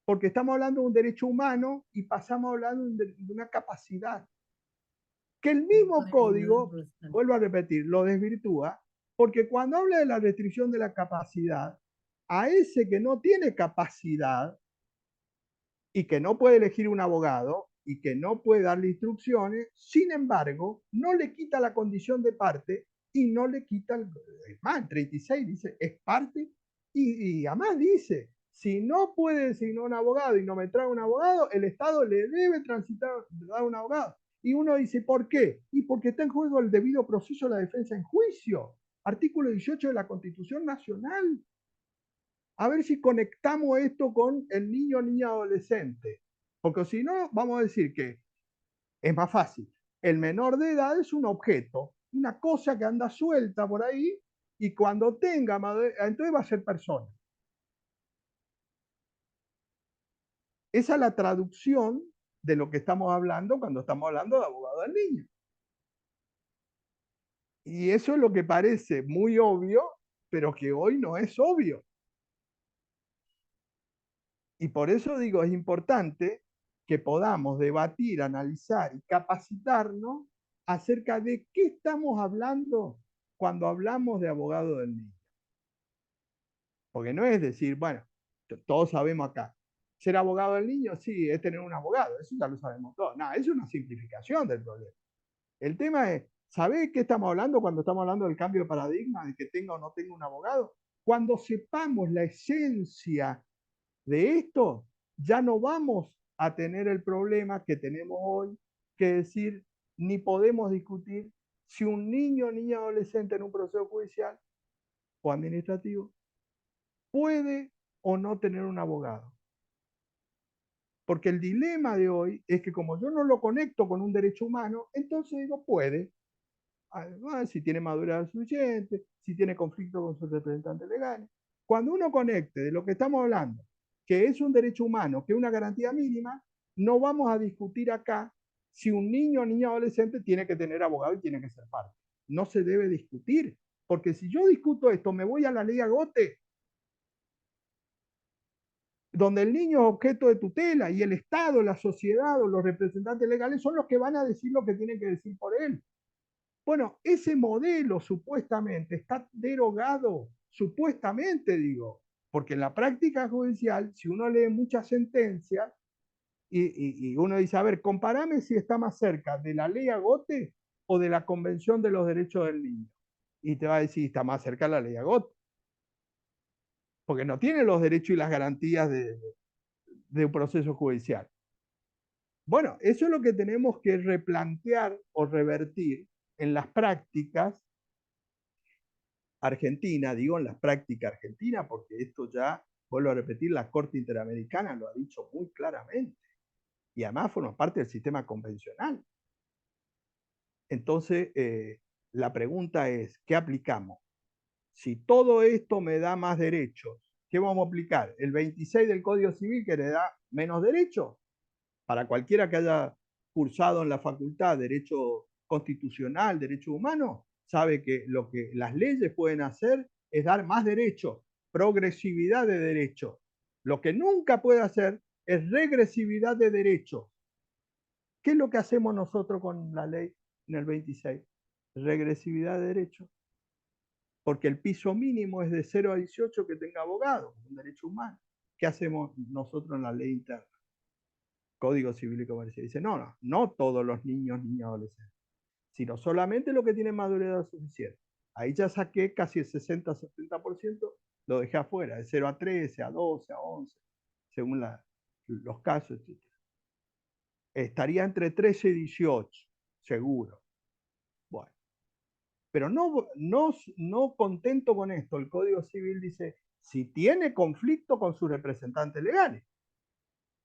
porque estamos hablando de un derecho humano y pasamos hablando de una capacidad. Que el mismo código, vuelvo a repetir, lo desvirtúa, porque cuando habla de la restricción de la capacidad, a ese que no tiene capacidad y que no puede elegir un abogado y que no puede darle instrucciones, sin embargo, no le quita la condición de parte y no le quita el más, 36 dice, es parte y además dice, si no puede designar un abogado y no me trae un abogado, el Estado le debe dar un abogado. Y uno dice, ¿por qué? Y porque está en juego el debido proceso de la defensa en juicio. Artículo 18 de la Constitución Nacional. A ver si conectamos esto con el niño o niña adolescente. Porque si no, vamos a decir que es más fácil. El menor de edad es un objeto, una cosa que anda suelta por ahí y cuando tenga madurez, entonces va a ser persona. Esa es la traducción de lo que estamos hablando cuando estamos hablando de abogado del niño. Y eso es lo que parece muy obvio, pero que hoy no es obvio. Y por eso digo, es importante que podamos debatir, analizar y capacitarnos acerca de qué estamos hablando cuando hablamos de abogado del niño. Porque no es decir, bueno, todos sabemos acá, ser abogado del niño, sí, es tener un abogado, eso ya lo sabemos todos. No, es una simplificación del problema. El tema es, ¿sabés qué estamos hablando cuando estamos hablando del cambio de paradigma, de que tenga o no tenga un abogado? Cuando sepamos la esencia de esto, ya no vamos a tener el problema que tenemos hoy, que decir, ni podemos discutir si un niño o niña adolescente en un proceso judicial o administrativo puede o no tener un abogado. Porque el dilema de hoy es que como yo no lo conecto con un derecho humano, entonces digo, puede. Además, si tiene madurez suficiente, si tiene conflicto con sus representantes legales. Cuando uno conecte de lo que estamos hablando, que es un derecho humano, que es una garantía mínima, no vamos a discutir acá si un niño o niña adolescente tiene que tener abogado y tiene que ser parte. No se debe discutir, porque si yo discuto esto, me voy a la ley Agote, donde el niño es objeto de tutela y el Estado, la sociedad o los representantes legales son los que van a decir lo que tienen que decir por él. Bueno, ese modelo supuestamente está derogado, supuestamente digo, porque en la práctica judicial, si uno lee muchas sentencias y uno dice, a ver, compárame si está más cerca de la ley Agote o de la Convención de los Derechos del Niño. Y te va a decir, está más cerca de la ley Agote, porque no tiene los derechos y las garantías de un proceso judicial. Bueno, eso es lo que tenemos que replantear o revertir en las prácticas argentina, digo en las prácticas argentinas, porque esto ya, vuelvo a repetir, la Corte Interamericana lo ha dicho muy claramente, y además forma parte del sistema convencional. Entonces, la pregunta es, ¿qué aplicamos? Si todo esto me da más derechos, ¿qué vamos a aplicar? ¿El 26 del Código Civil que le da menos derechos? Para cualquiera que haya cursado en la facultad Derecho Constitucional, Derecho Humano, sabe que lo que las leyes pueden hacer es dar más derechos, progresividad de derechos. Lo que nunca puede hacer es regresividad de derechos. ¿Qué es lo que hacemos nosotros con la ley en el 26? Regresividad de derechos. Porque el piso mínimo es de 0 a 18 que tenga abogado, un derecho humano. ¿Qué hacemos nosotros en la ley interna? Código Civil y Comercial. Dice, no todos los niños, niñas, adolescentes, sino solamente los que tienen madurez suficiente. Ahí ya saqué casi el 60-70%, lo dejé afuera, de 0 a 13, a 12, a 11, según los casos, etc. Estaría entre 13 y 18, seguro. Bueno, pero no contento con esto, el Código Civil dice, si tiene conflicto con sus representantes legales,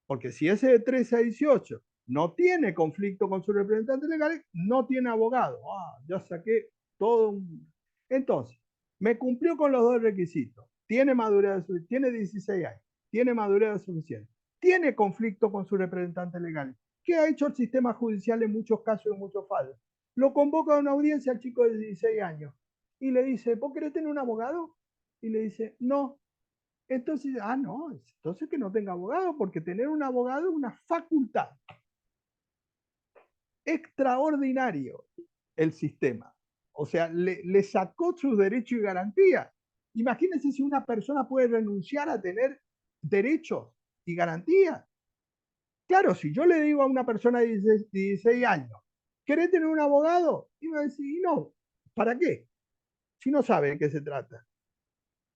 porque si ese de 13 a 18 no tiene conflicto con sus representantes legales, no tiene abogado. Ya saqué todo un... Entonces, me cumplió con los dos requisitos. Tiene madurez, tiene 16 años, tiene madurez suficiente, tiene conflicto con sus representantes legales. ¿Qué ha hecho el sistema judicial en muchos casos y en muchos fallos? Lo convoca a una audiencia al chico de 16 años y le dice, ¿vos querés tener un abogado? Y le dice, no. Entonces, no, entonces que no tenga abogado, porque tener un abogado es una facultad. Extraordinario el sistema. O sea, le sacó sus derechos y garantías. Imagínense si una persona puede renunciar a tener derechos y garantías. Claro, si yo le digo a una persona de 16 años, ¿querés tener un abogado? Y va a decir, no, ¿para qué? Si no sabe de qué se trata.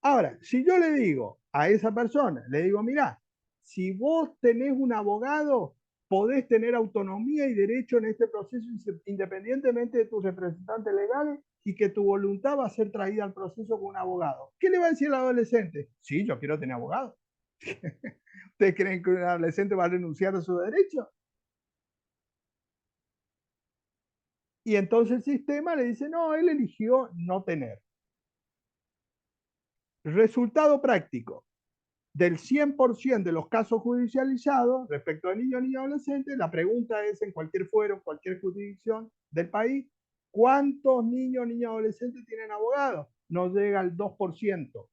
Ahora, si yo le digo a esa persona, le digo, mirá, si vos tenés un abogado, podés tener autonomía y derecho en este proceso independientemente de tus representantes legales y que tu voluntad va a ser traída al proceso con un abogado. ¿Qué le va a decir el adolescente? Sí, yo quiero tener abogado. ¿Ustedes creen que un adolescente va a renunciar a su derecho? Y entonces el sistema le dice, no, él eligió no tener. Resultado práctico. Del 100% de los casos judicializados respecto a niños y adolescentes, la pregunta es en cualquier fuero, cualquier jurisdicción del país, ¿cuántos niños y adolescentes tienen abogados? No llega al 2%.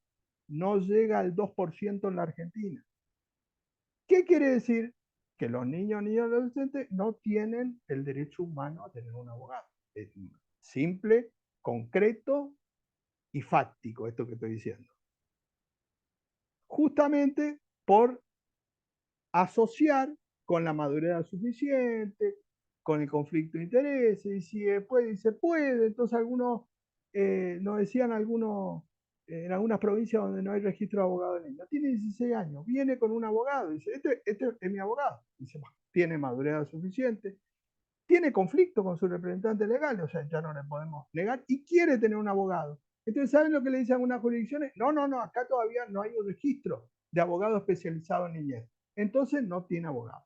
No llega al 2% en la Argentina. ¿Qué quiere decir? Que los niños y adolescentes no tienen el derecho humano a tener un abogado. Es simple concreto y fáctico, esto que estoy diciendo. Justamente por asociar con la madurez suficiente, con el conflicto de intereses, y si puede, y se puede. Entonces algunos, nos decían algunos, en algunas provincias donde no hay registro de abogado de niño, tiene 16 años, viene con un abogado, dice, este es mi abogado, dice, tiene madurez suficiente, tiene conflicto con su representante legal, o sea, ya no le podemos negar, y quiere tener un abogado. Entonces, ¿saben lo que le dicen algunas jurisdicciones? No, acá todavía no hay un registro de abogado especializado en niñez. Entonces, no tiene abogado.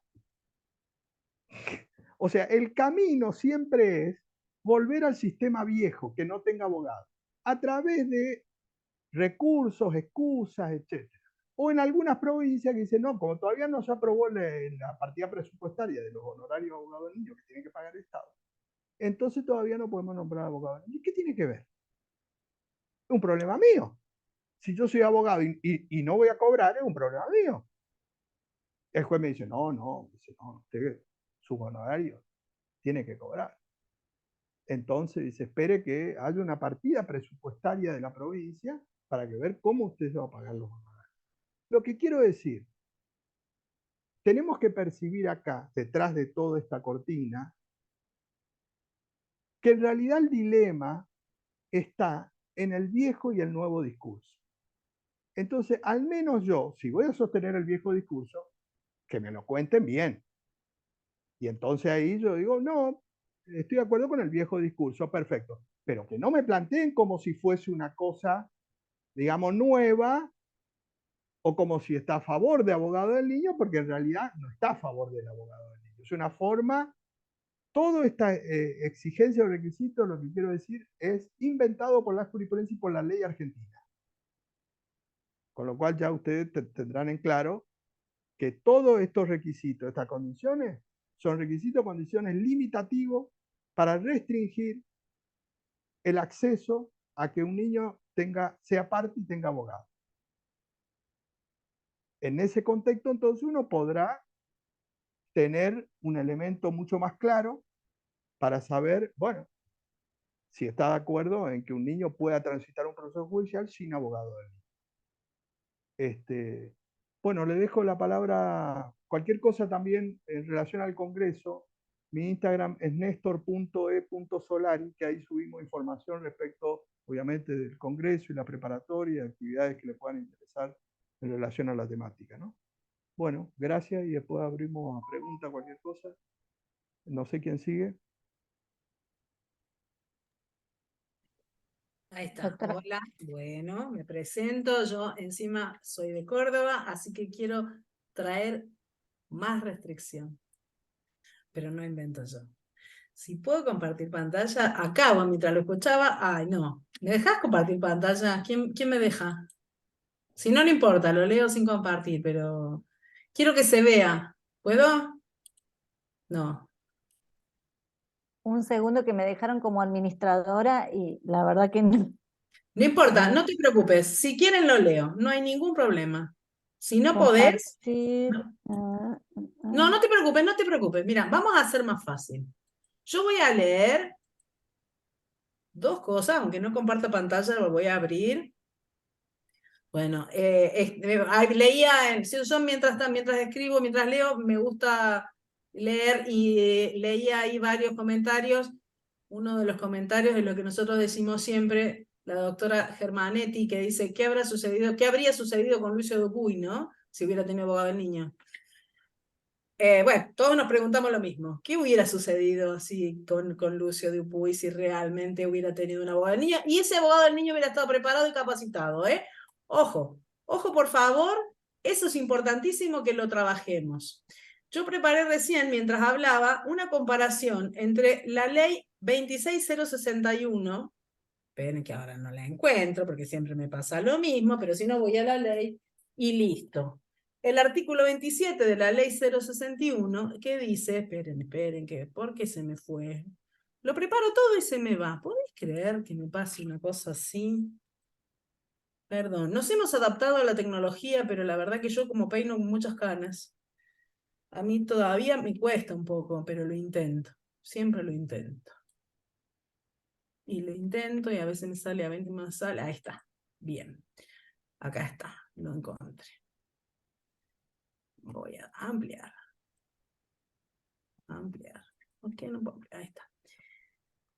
O sea, el camino siempre es volver al sistema viejo, que no tenga abogado, a través de recursos, excusas, etc. O en algunas provincias que dicen, no, como todavía no se aprobó la partida presupuestaria de los honorarios de abogados de niños que tiene que pagar el Estado, entonces todavía no podemos nombrar abogado. ¿Y qué tiene que ver? Es un problema mío. Si yo soy abogado y no voy a cobrar, es un problema mío. El juez me dice, no, usted su honorario tiene que cobrar. Entonces dice, espere que haya una partida presupuestaria de la provincia para que ver cómo usted se va a pagar los honorarios. Lo que quiero decir, tenemos que percibir acá, detrás de toda esta cortina, que en realidad el dilema está en el viejo y el nuevo discurso. Entonces, al menos yo, si voy a sostener el viejo discurso, que me lo cuenten bien. Y entonces ahí yo digo, no, estoy de acuerdo con el viejo discurso, perfecto. Pero que no me planteen como si fuese una cosa, digamos, nueva, o como si está a favor de abogado del niño, porque en realidad no está a favor del abogado del niño. Es una forma, toda esta exigencia o requisito, lo que quiero decir, es inventado por la jurisprudencia y por la ley argentina. Con lo cual ya ustedes tendrán en claro que todos estos requisitos, estas condiciones, son requisitos, condiciones limitativos para restringir el acceso a que un niño sea parte y tenga abogado. En ese contexto, entonces, uno podrá tener un elemento mucho más claro para saber, bueno, si está de acuerdo en que un niño pueda transitar un proceso judicial sin abogado del niño. Bueno, le dejo la palabra, cualquier cosa también en relación al Congreso. Mi Instagram es nestor.e.solari, que ahí subimos información respecto, obviamente, del Congreso y la preparatoria, actividades que le puedan interesar en relación a la temática, ¿no? Bueno, gracias y después abrimos a preguntas, cualquier cosa. No sé quién sigue. Ahí está. Doctora. Hola, bueno, me presento. Yo encima soy de Córdoba, así que quiero traer más restricción. Pero no invento yo. Si puedo compartir pantalla, acabo mientras lo escuchaba. Ay, no. ¿Me dejas compartir pantalla? ¿Quién me deja? Si no, no importa, lo leo sin compartir, pero quiero que se vea. ¿Puedo? No. Un segundo que me dejaron como administradora y la verdad que no. No importa, no te preocupes. Si quieren lo leo, no hay ningún problema. Si no podés, Compartir. no te preocupes, no te preocupes. Mira, vamos a hacer más fácil. Yo voy a leer dos cosas, aunque no comparta pantalla, lo voy a abrir. Bueno, leía, yo mientras escribo, mientras leo, me gusta leer y leía ahí varios comentarios. Uno de los comentarios es lo que nosotros decimos siempre, la doctora Germanetti, que dice, ¿qué habría sucedido con Lucio Dupuy, ¿no? Si hubiera tenido abogado el niño. Bueno, todos nos preguntamos lo mismo. ¿Qué hubiera sucedido con Lucio Dupuy si realmente hubiera tenido un abogado del niño? Y ese abogado del niño hubiera estado preparado y capacitado, ¿eh? Ojo, por favor, eso es importantísimo que lo trabajemos. Yo preparé recién, mientras hablaba, una comparación entre la ley 26061, esperen que ahora no la encuentro porque siempre me pasa lo mismo, pero si no voy a la ley y listo. El artículo 27 de la ley 061, que dice, esperen, ¿por qué se me fue? Lo preparo todo y se me va. ¿Podéis creer que me pase una cosa así? Perdón, nos hemos adaptado a la tecnología, pero la verdad que yo como peino con muchas canas. A mí todavía me cuesta un poco, pero lo intento. Siempre lo intento. Y lo intento y a veces me sale, a veces me sale. Ahí está. Bien. Acá está. Lo encontré. Voy a ampliar. Ampliar. ¿Por qué no puedo ampliar? Ahí está.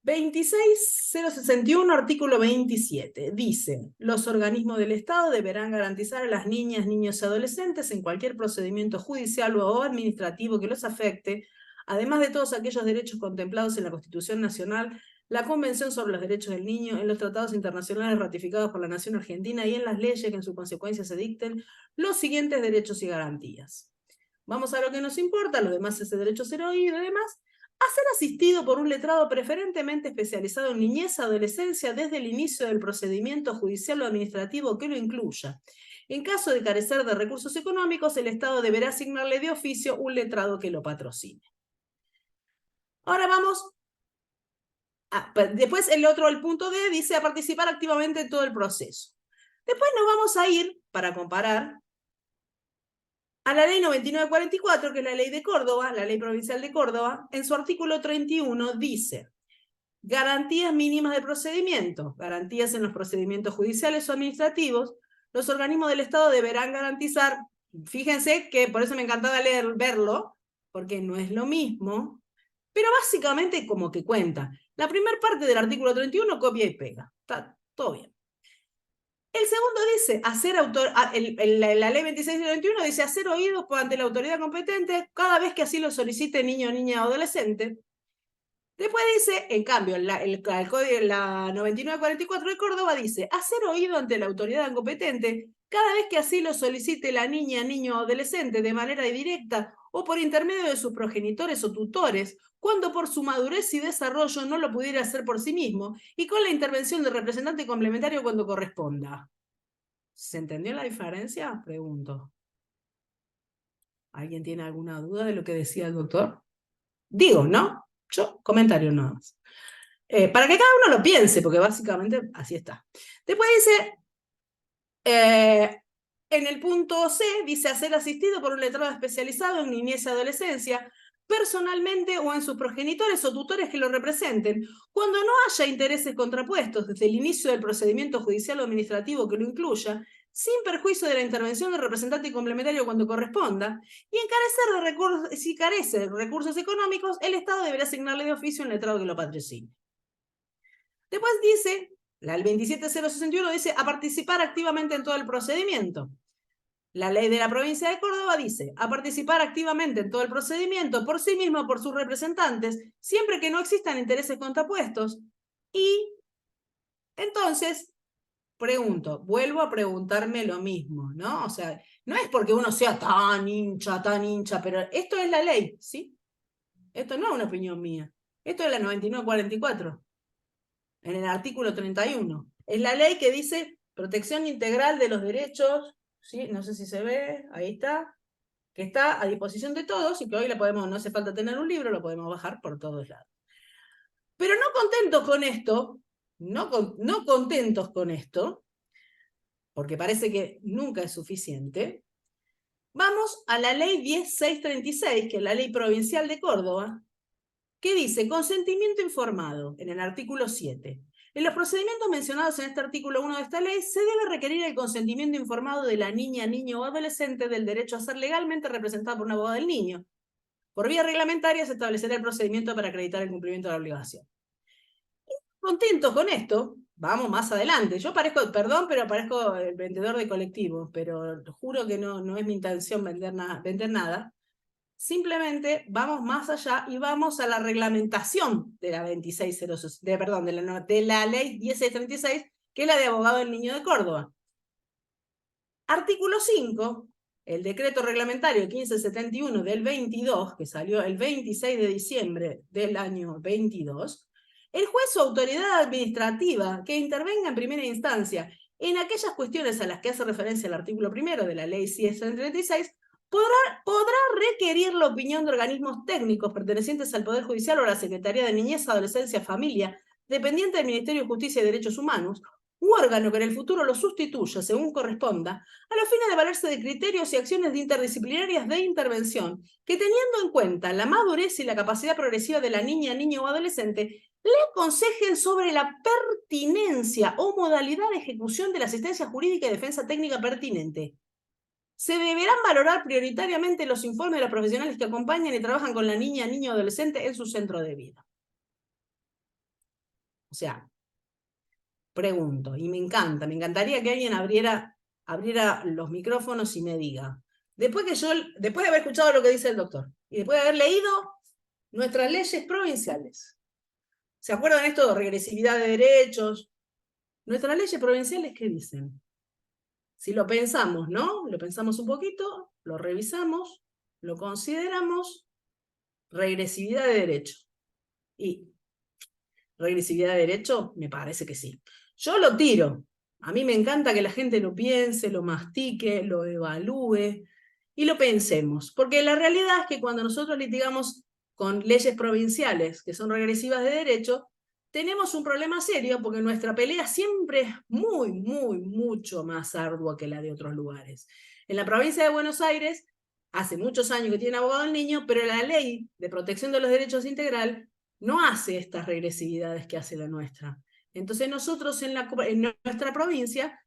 26061, artículo 27. Dice, los organismos del Estado deberán garantizar a las niñas, niños y adolescentes en cualquier procedimiento judicial o administrativo que los afecte, además de todos aquellos derechos contemplados en la Constitución Nacional, la Convención sobre los Derechos del Niño, en los tratados internacionales ratificados por la Nación Argentina y en las leyes que en su consecuencia se dicten, los siguientes derechos y garantías. Vamos a lo que nos importa, lo demás es el derecho a ser oído y demás. A ser asistido por un letrado preferentemente especializado en niñez y adolescencia desde el inicio del procedimiento judicial o administrativo que lo incluya. En caso de carecer de recursos económicos, el Estado deberá asignarle de oficio un letrado que lo patrocine. Ahora vamos. Después el punto D dice a participar activamente en todo el proceso. Después nos vamos a ir, para comparar, a la ley 9944, que es la ley de Córdoba, la ley provincial de Córdoba. En su artículo 31 dice, garantías mínimas de procedimiento, garantías en los procedimientos judiciales o administrativos, los organismos del Estado deberán garantizar, fíjense que por eso me encantaba verlo, porque no es lo mismo, pero básicamente como que cuenta. La primera parte del artículo 31 copia y pega, está todo bien. El segundo dice, la ley 26/21 dice hacer oídos ante la autoridad competente cada vez que así lo solicite niño, niña o adolescente. Después dice, en cambio, la 9944 de Córdoba dice, hacer oído ante la autoridad competente cada vez que así lo solicite la niña, niño o adolescente de manera directa o por intermedio de sus progenitores o tutores, cuando por su madurez y desarrollo no lo pudiera hacer por sí mismo, y con la intervención del representante complementario cuando corresponda. ¿Se entendió la diferencia? Pregunto. ¿Alguien tiene alguna duda de lo que decía el doctor? Digo, ¿no? Yo, comentario nada más. Para que cada uno lo piense, porque básicamente así está. Después dice, en el punto C, dice hacer asistido por un letrado especializado en niñez y adolescencia, personalmente o en sus progenitores o tutores que lo representen, cuando no haya intereses contrapuestos desde el inicio del procedimiento judicial o administrativo que lo incluya, sin perjuicio de la intervención del representante complementario cuando corresponda, y si carece de recursos económicos, el Estado deberá asignarle de oficio un letrado que lo patrocine. Después dice, la 27061 dice, a participar activamente en todo el procedimiento. La ley de la provincia de Córdoba dice, a participar activamente en todo el procedimiento por sí mismo o por sus representantes, siempre que no existan intereses contrapuestos. Y entonces, vuelvo a preguntarme lo mismo, ¿no? O sea, no es porque uno sea tan hincha, pero esto es la ley, ¿sí? Esto no es una opinión mía. Esto es la 9944, en el artículo 31. Es la ley que dice protección integral de los derechos, ¿sí? No sé si se ve, ahí está, que está a disposición de todos y que hoy no hace falta tener un libro, lo podemos bajar por todos lados. Pero no contentos con esto, no contentos con esto, porque parece que nunca es suficiente, vamos a la ley 10636, que es la ley provincial de Córdoba, que dice consentimiento informado, en el artículo 7. En los procedimientos mencionados en este artículo 1 de esta ley, se debe requerir el consentimiento informado de la niña, niño o adolescente del derecho a ser legalmente representado por un abogado del niño. Por vía reglamentaria se establecerá el procedimiento para acreditar el cumplimiento de la obligación. Contentos con esto, vamos más adelante. Yo parezco, perdón, pero parezco el vendedor de colectivos, pero juro que no es mi intención vender nada. Simplemente vamos más allá y vamos a la reglamentación de la 2606, de la ley 1636, que es la de abogado del niño de Córdoba. Artículo 5, el decreto reglamentario 1571 del 22, que salió el 26 de diciembre del año 22, el juez o autoridad administrativa que intervenga en primera instancia en aquellas cuestiones a las que hace referencia el artículo 1 de la ley 1636, podrá requerir la opinión de organismos técnicos pertenecientes al Poder Judicial o a la Secretaría de Niñez, Adolescencia, Familia, dependiente del Ministerio de Justicia y Derechos Humanos, u órgano que en el futuro lo sustituya, según corresponda, a los fines de valerse de criterios y acciones interdisciplinarias de intervención, que teniendo en cuenta la madurez y la capacidad progresiva de la niña, niño o adolescente, le aconsejen sobre la pertinencia o modalidad de ejecución de la asistencia jurídica y defensa técnica pertinente. Se deberán valorar prioritariamente los informes de los profesionales que acompañan y trabajan con la niña, niño o adolescente en su centro de vida. O sea, pregunto, y me encantaría que alguien abriera los micrófonos y me diga, después de haber escuchado lo que dice el doctor, y después de haber leído nuestras leyes provinciales, ¿se acuerdan esto de regresividad de derechos? Nuestras leyes provinciales, ¿qué dicen? Si lo pensamos, ¿no? Lo pensamos un poquito, lo revisamos, lo consideramos, regresividad de derecho. Y regresividad de derecho, me parece que sí. Yo lo tiro. A mí me encanta que la gente lo piense, lo mastique, lo evalúe y lo pensemos. Porque la realidad es que cuando nosotros litigamos con leyes provinciales que son regresivas de derecho, tenemos un problema serio porque nuestra pelea siempre es mucho más ardua que la de otros lugares. En la provincia de Buenos Aires, hace muchos años que tiene abogado el niño, pero la ley de protección de los derechos integral no hace estas regresividades que hace la nuestra. Entonces nosotros en nuestra provincia,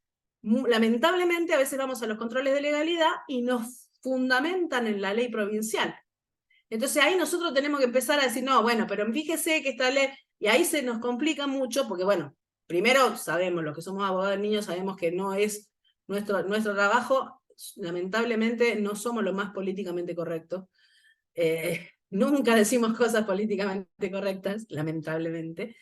lamentablemente a veces vamos a los controles de legalidad y nos fundamentan en la ley provincial. Entonces ahí nosotros tenemos que empezar a decir, no, bueno, pero fíjese que esta ley, y ahí se nos complica mucho, porque bueno, primero sabemos, los que somos abogados del niño sabemos que no es nuestro trabajo, lamentablemente no somos lo más políticamente correctos. Nunca decimos cosas políticamente correctas, lamentablemente,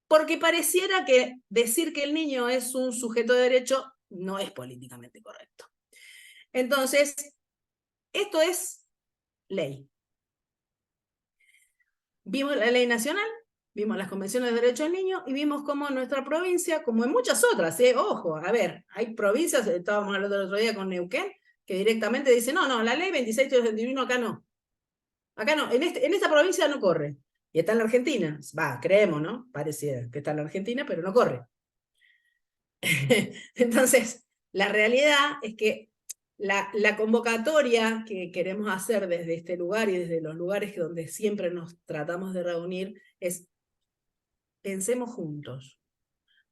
porque pareciera que decir que el niño es un sujeto de derecho no es políticamente correcto. Entonces, esto es ley. Vimos la ley nacional, vimos las convenciones de derechos del niño y vimos cómo en nuestra provincia, como en muchas otras, ojo, a ver, hay provincias, estábamos hablando el otro día con Neuquén, que directamente dicen, no, la ley 2681 acá no. Acá no, en esta provincia no corre. Y está en la Argentina. Creemos, ¿no? Pareciera que está en la Argentina, pero no corre. Entonces, la realidad es que la convocatoria que queremos hacer desde este lugar y desde los lugares donde siempre nos tratamos de reunir es pensemos juntos,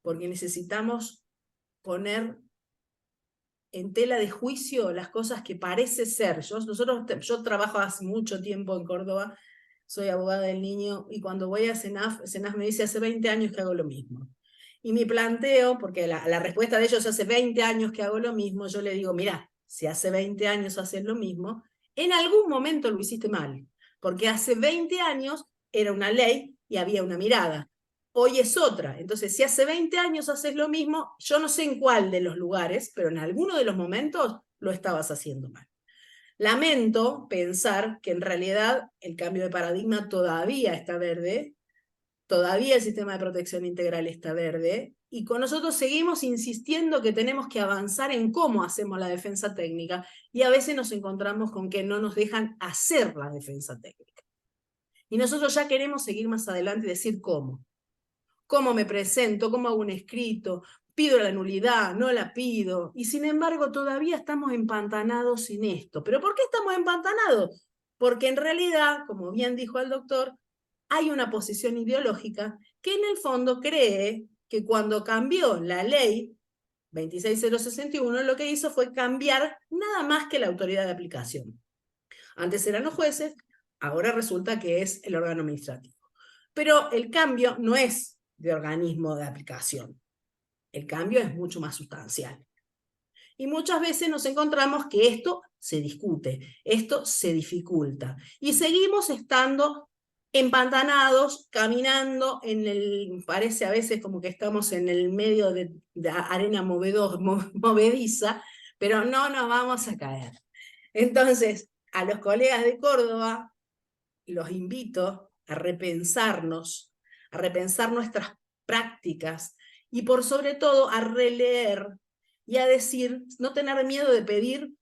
porque necesitamos poner en tela de juicio las cosas que parece ser. Yo trabajo hace mucho tiempo en Córdoba, soy abogada del niño, y cuando voy a CENAF me dice hace 20 años que hago lo mismo. Y mi planteo, porque la respuesta de ellos hace 20 años que hago lo mismo, yo le digo, mira, si hace 20 años haces lo mismo, en algún momento lo hiciste mal, porque hace 20 años era una ley y había una mirada. Hoy es otra. Entonces, si hace 20 años haces lo mismo, yo no sé en cuál de los lugares, pero en alguno de los momentos lo estabas haciendo mal. Lamento pensar que en realidad el cambio de paradigma todavía está verde, todavía el sistema de protección integral está verde, y con nosotros seguimos insistiendo que tenemos que avanzar en cómo hacemos la defensa técnica, y a veces nos encontramos con que no nos dejan hacer la defensa técnica. Y nosotros ya queremos seguir más adelante y decir cómo. ¿Cómo me presento? ¿Cómo hago un escrito? ¿Pido la nulidad? ¿No la pido? Y sin embargo todavía estamos empantanados en esto. ¿Pero por qué estamos empantanados? Porque en realidad, como bien dijo el doctor, hay una posición ideológica que en el fondo cree que cuando cambió la ley 26061, lo que hizo fue cambiar nada más que la autoridad de aplicación. Antes eran los jueces, ahora resulta que es el órgano administrativo. Pero el cambio no es de organismo de aplicación. El cambio es mucho más sustancial. Y muchas veces nos encontramos que esto se discute, esto se dificulta. Y seguimos estando empantanados, caminando parece a veces como que estamos en el medio de arena movediza, pero no nos vamos a caer. Entonces, a los colegas de Córdoba, los invito a repensarnos, a repensar nuestras prácticas y por sobre todo a releer y a decir, no tener miedo de pedir.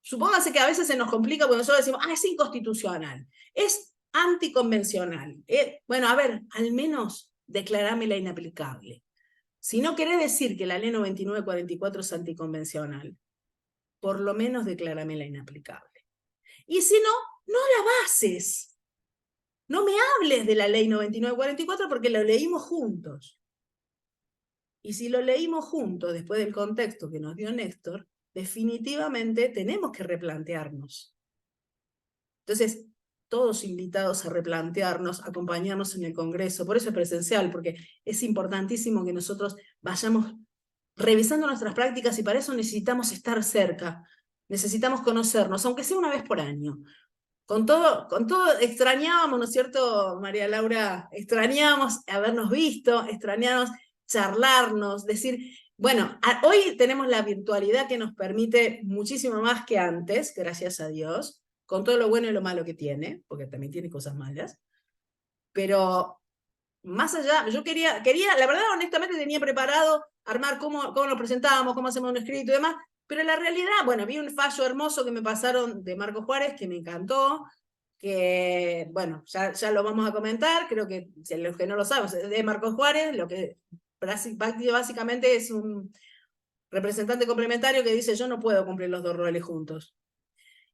Supóngase que a veces se nos complica cuando nosotros decimos, es inconstitucional, es anticonvencional. Bueno, a ver, al menos declarámela inaplicable. Si no querés decir que la ley 9944 es anticonvencional, por lo menos decláramela inaplicable. Y si no, no la bases. no me hables de la ley 9944 porque lo leímos juntos. Y si lo leímos juntos después del contexto que nos dio Néstor, definitivamente tenemos que replantearnos. Entonces, todos invitados a replantearnos, acompañarnos en el Congreso, por eso es presencial, porque es importantísimo que nosotros vayamos revisando nuestras prácticas y para eso necesitamos estar cerca, necesitamos conocernos, aunque sea una vez por año. Con todo extrañábamos, ¿no es cierto, María Laura? Extrañábamos habernos visto, extrañábamos charlarnos, decir, bueno, hoy tenemos la virtualidad que nos permite muchísimo más que antes, gracias a Dios, con todo lo bueno y lo malo que tiene, porque también tiene cosas malas, pero más allá, yo quería, la verdad, honestamente tenía preparado armar cómo nos presentábamos, cómo hacemos un escrito y demás, pero la realidad, bueno, vi un fallo hermoso que me pasaron de Marco Juárez, que me encantó, que, bueno, ya lo vamos a comentar, creo que los que no lo saben, de Marco Juárez, lo que básicamente es un representante complementario que dice, yo no puedo cumplir los dos roles juntos.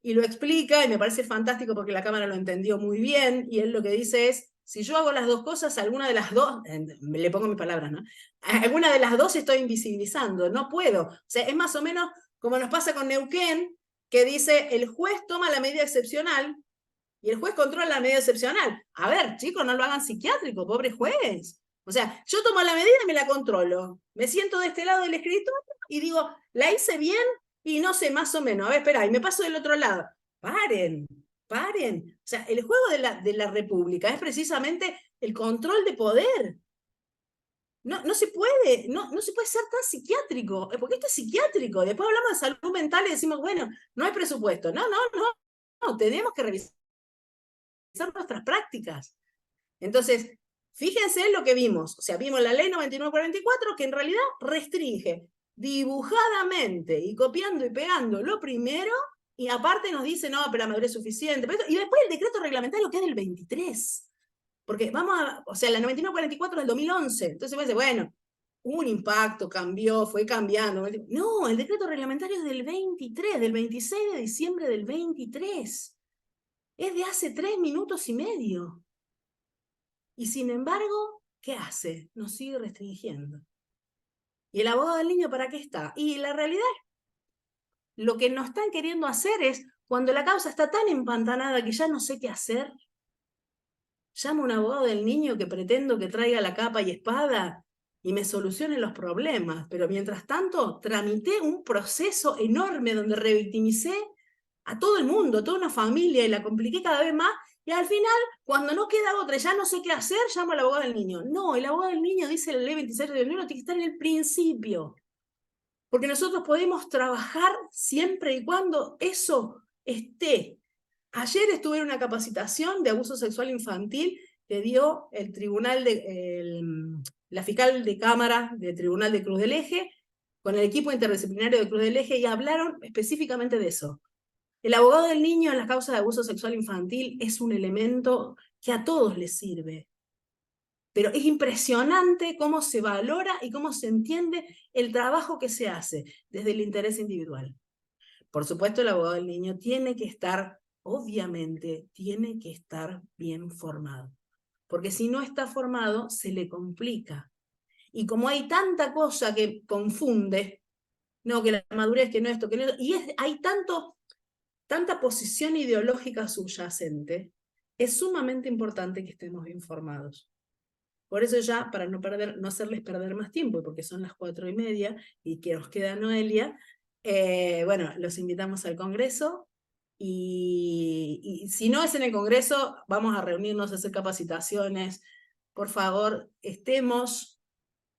Y lo explica, y me parece fantástico porque la Cámara lo entendió muy bien, y él lo que dice es, si yo hago las dos cosas, alguna de las dos, le pongo mis palabras, ¿no? Alguna de las dos estoy invisibilizando, no puedo. O sea, es más o menos como nos pasa con Neuquén, que dice, el juez toma la medida excepcional, y el juez controla la medida excepcional. A ver, chicos, no lo hagan psiquiátrico, pobre juez. O sea, yo tomo la medida y me la controlo. Me siento de este lado del escritorio y digo, ¿la hice bien? Y no sé, más o menos. A ver, espera, y me paso del otro lado. Paren. O sea, el juego de la República es precisamente el control de poder. No se puede, no se puede ser tan psiquiátrico, porque esto es psiquiátrico. Después hablamos de salud mental y decimos, bueno, no hay presupuesto. No, tenemos que revisar nuestras prácticas. Entonces, fíjense lo que vimos. O sea, vimos la ley 9944 que en realidad restringe dibujadamente y copiando y pegando lo primero, y aparte nos dice, no, pero la madurez es suficiente. Y después el decreto reglamentario que es del 23. Porque o sea, la 9944 es del 2011. Entonces, bueno, hubo un impacto, cambió, fue cambiando. No, el decreto reglamentario es del 23, del 26 de diciembre del 23. Es de hace 3 minutos y medio. Y sin embargo, ¿qué hace? Nos sigue restringiendo. ¿Y el abogado del niño para qué está? Y la realidad es, lo que nos están queriendo hacer es, cuando la causa está tan empantanada que ya no sé qué hacer, llamo a un abogado del niño que pretendo que traiga la capa y espada y me solucione los problemas. Pero mientras tanto, tramité un proceso enorme donde revictimicé a todo el mundo, a toda una familia, y la compliqué cada vez más. Y al final, cuando no queda otra, ya no sé qué hacer, llamo al abogado del niño. No, el abogado del niño, dice la ley 26 del 2001, tiene que estar en el principio. Porque nosotros podemos trabajar siempre y cuando eso esté. Ayer estuve en una capacitación de abuso sexual infantil que dio el tribunal la fiscal de Cámara del Tribunal de Cruz del Eje con el equipo interdisciplinario de Cruz del Eje y hablaron específicamente de eso. El abogado del niño en las causas de abuso sexual infantil es un elemento que a todos les sirve. Pero es impresionante cómo se valora y cómo se entiende el trabajo que se hace desde el interés individual. Por supuesto, el abogado del niño tiene que estar, obviamente, tiene que estar bien formado. Porque si no está formado, se le complica. Y como hay tanta cosa que confunde, no, que la madurez, que no esto, que no esto, y hay tanta posición ideológica subyacente, es sumamente importante que estemos bien formados. Por eso ya, para no hacerles perder más tiempo, porque son las 4:30 y que nos queda Noelia, bueno, los invitamos al Congreso y si no es en el Congreso, vamos a reunirnos a hacer capacitaciones. Por favor, estemos,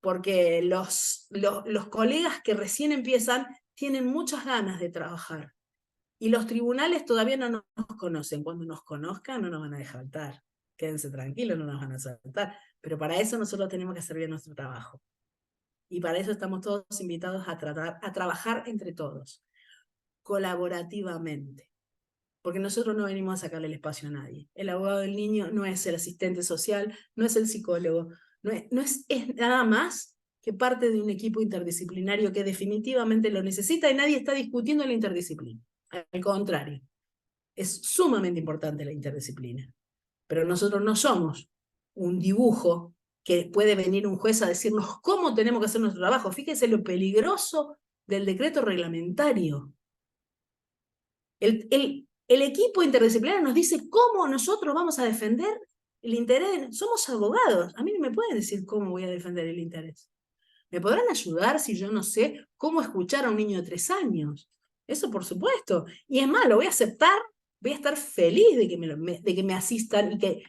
porque los colegas que recién empiezan tienen muchas ganas de trabajar. Y los tribunales todavía no nos conocen. Cuando nos conozcan no nos van a dejar saltar. Quédense tranquilos, no nos van a saltar. Pero para eso nosotros tenemos que hacer bien nuestro trabajo. Y para eso estamos todos invitados a trabajar entre todos, colaborativamente. Porque nosotros no venimos a sacarle el espacio a nadie. El abogado del niño no es el asistente social, no es el psicólogo, es nada más que parte de un equipo interdisciplinario que definitivamente lo necesita y nadie está discutiendo la interdisciplina. Al contrario, es sumamente importante la interdisciplina. pero nosotros no somos un dibujo que puede venir un juez a decirnos cómo tenemos que hacer nuestro trabajo. Fíjense lo peligroso del decreto reglamentario. El equipo interdisciplinario nos dice cómo nosotros vamos a defender el interés. Somos abogados. A mí no me pueden decir cómo voy a defender el interés. ¿Me podrán ayudar si yo no sé cómo escuchar a un niño de 3 años? Eso por supuesto. Y es más, lo voy a aceptar, voy a estar feliz de que me asistan y que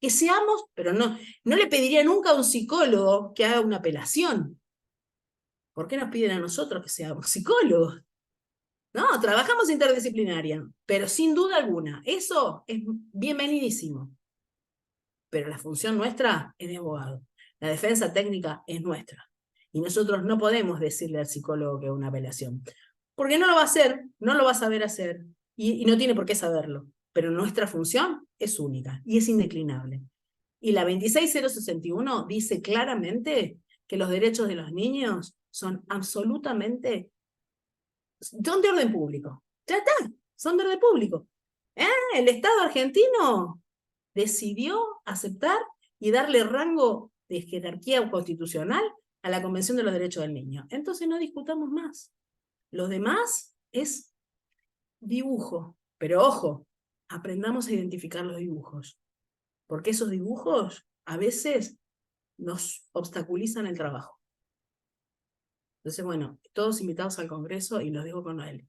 seamos, pero no le pediría nunca a un psicólogo que haga una apelación. ¿Por qué nos piden a nosotros que seamos psicólogos? No, trabajamos interdisciplinaria, pero sin duda alguna, eso es bienvenidísimo. Pero la función nuestra es de abogado. La defensa técnica es nuestra. Y nosotros no podemos decirle al psicólogo que es una apelación. Porque no lo va a hacer, no lo va a saber hacer, y no tiene por qué saberlo. Pero nuestra función es única y es indeclinable. Y la 26061 dice claramente que los derechos de los niños son absolutamente... son de orden público. Ya está, son de orden público. El Estado argentino decidió aceptar y darle rango de jerarquía constitucional a la Convención de los Derechos del Niño. Entonces no discutamos más. Lo demás es dibujo. Pero ojo, aprendamos a identificar los dibujos. Porque esos dibujos a veces nos obstaculizan el trabajo. Entonces, bueno, todos invitados al Congreso y los dejo con Noel.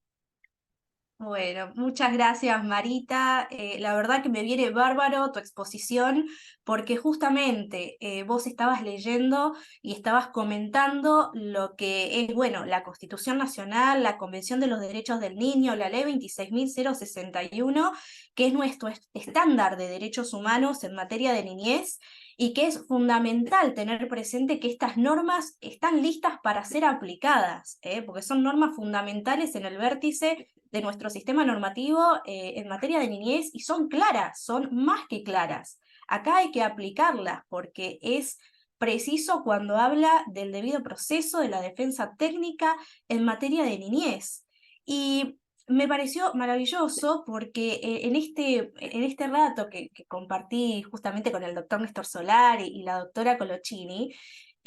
Bueno, muchas gracias Marita. La verdad que me viene bárbaro tu exposición porque justamente vos estabas leyendo y estabas comentando lo que es, bueno, la Constitución Nacional, la Convención de los Derechos del Niño, la Ley 26.061, que es nuestro estándar de derechos humanos en materia de niñez y que es fundamental tener presente que estas normas están listas para ser aplicadas, porque son normas fundamentales en el vértice de nuestro sistema normativo en materia de niñez y son claras, son más que claras. Acá hay que aplicarlas porque es preciso cuando habla del debido proceso de la defensa técnica en materia de niñez. Y me pareció maravilloso porque en este rato que compartí justamente con el doctor Néstor Solar y la doctora Colochini,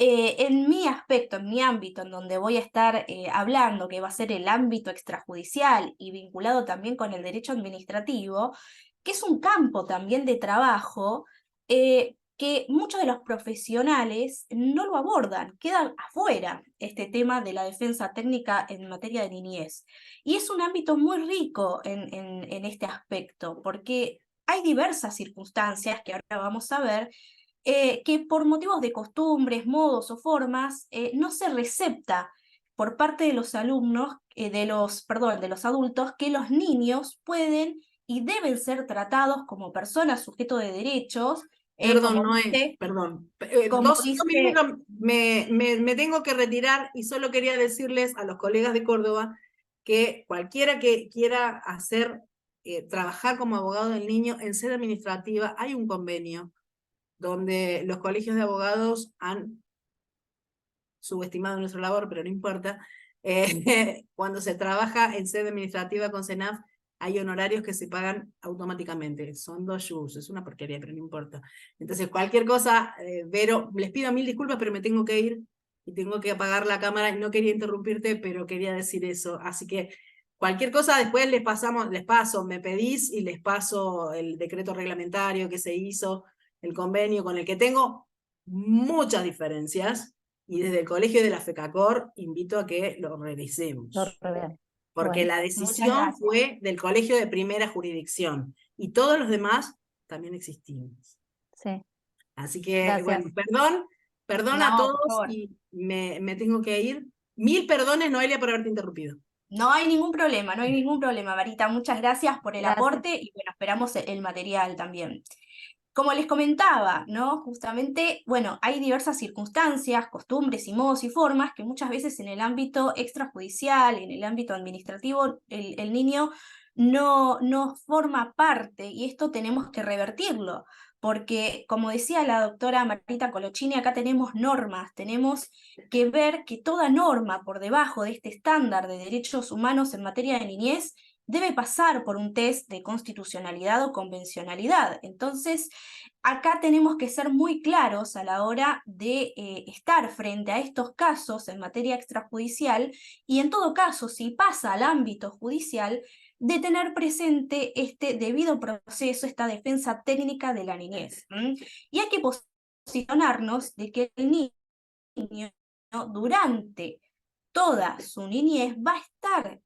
en mi aspecto, en mi ámbito, en donde voy a estar hablando, que va a ser el ámbito extrajudicial y vinculado también con el derecho administrativo, que es un campo también de trabajo que muchos de los profesionales no lo abordan, quedan afuera este tema de la defensa técnica en materia de niñez. Y es un ámbito muy rico en este aspecto, porque hay diversas circunstancias que ahora vamos a ver, que por motivos de costumbres, modos o formas, no se recepta por parte de los alumnos, de los adultos, que los niños pueden y deben ser tratados como personas sujetos de derechos. Perdón, Noé, perdón. Dos minutos me tengo que retirar y solo quería decirles a los colegas de Córdoba que cualquiera que quiera trabajar como abogado del niño en sede administrativa, hay un convenio donde los colegios de abogados han subestimado nuestra labor, pero no importa. Cuando se trabaja en sede administrativa con CENAF, hay honorarios que se pagan automáticamente. Son 2 yus, es una porquería, pero no importa. Entonces, cualquier cosa, Vero, les pido 1000 disculpas, pero me tengo que ir y tengo que apagar la cámara. No quería interrumpirte, pero quería decir eso. Así que cualquier cosa después les paso, me pedís y les paso el decreto reglamentario que se hizo, el convenio con el que tengo muchas diferencias, y desde el colegio de la FECACOR invito a que lo revisemos. Porque la decisión fue del colegio de primera jurisdicción, y todos los demás también existimos. Sí. Así que, bueno, perdón a todos, y me tengo que ir. 1000 perdones, Noelia, por haberte interrumpido. No hay ningún problema, Marita. Muchas gracias por el aporte y bueno, esperamos el material también. Como les comentaba, ¿no? Justamente, bueno, hay diversas circunstancias, costumbres y modos y formas que muchas veces en el ámbito extrajudicial, en el ámbito administrativo, el niño no forma parte y esto tenemos que revertirlo. Porque, como decía la doctora Marita Colochini, acá tenemos normas, tenemos que ver que toda norma por debajo de este estándar de derechos humanos en materia de niñez debe pasar por un test de constitucionalidad o convencionalidad. Entonces, acá tenemos que ser muy claros a la hora de estar frente a estos casos en materia extrajudicial, y en todo caso, si pasa al ámbito judicial, de tener presente este debido proceso, esta defensa técnica de la niñez. Y hay que posicionarnos de que el niño durante toda su niñez va a estar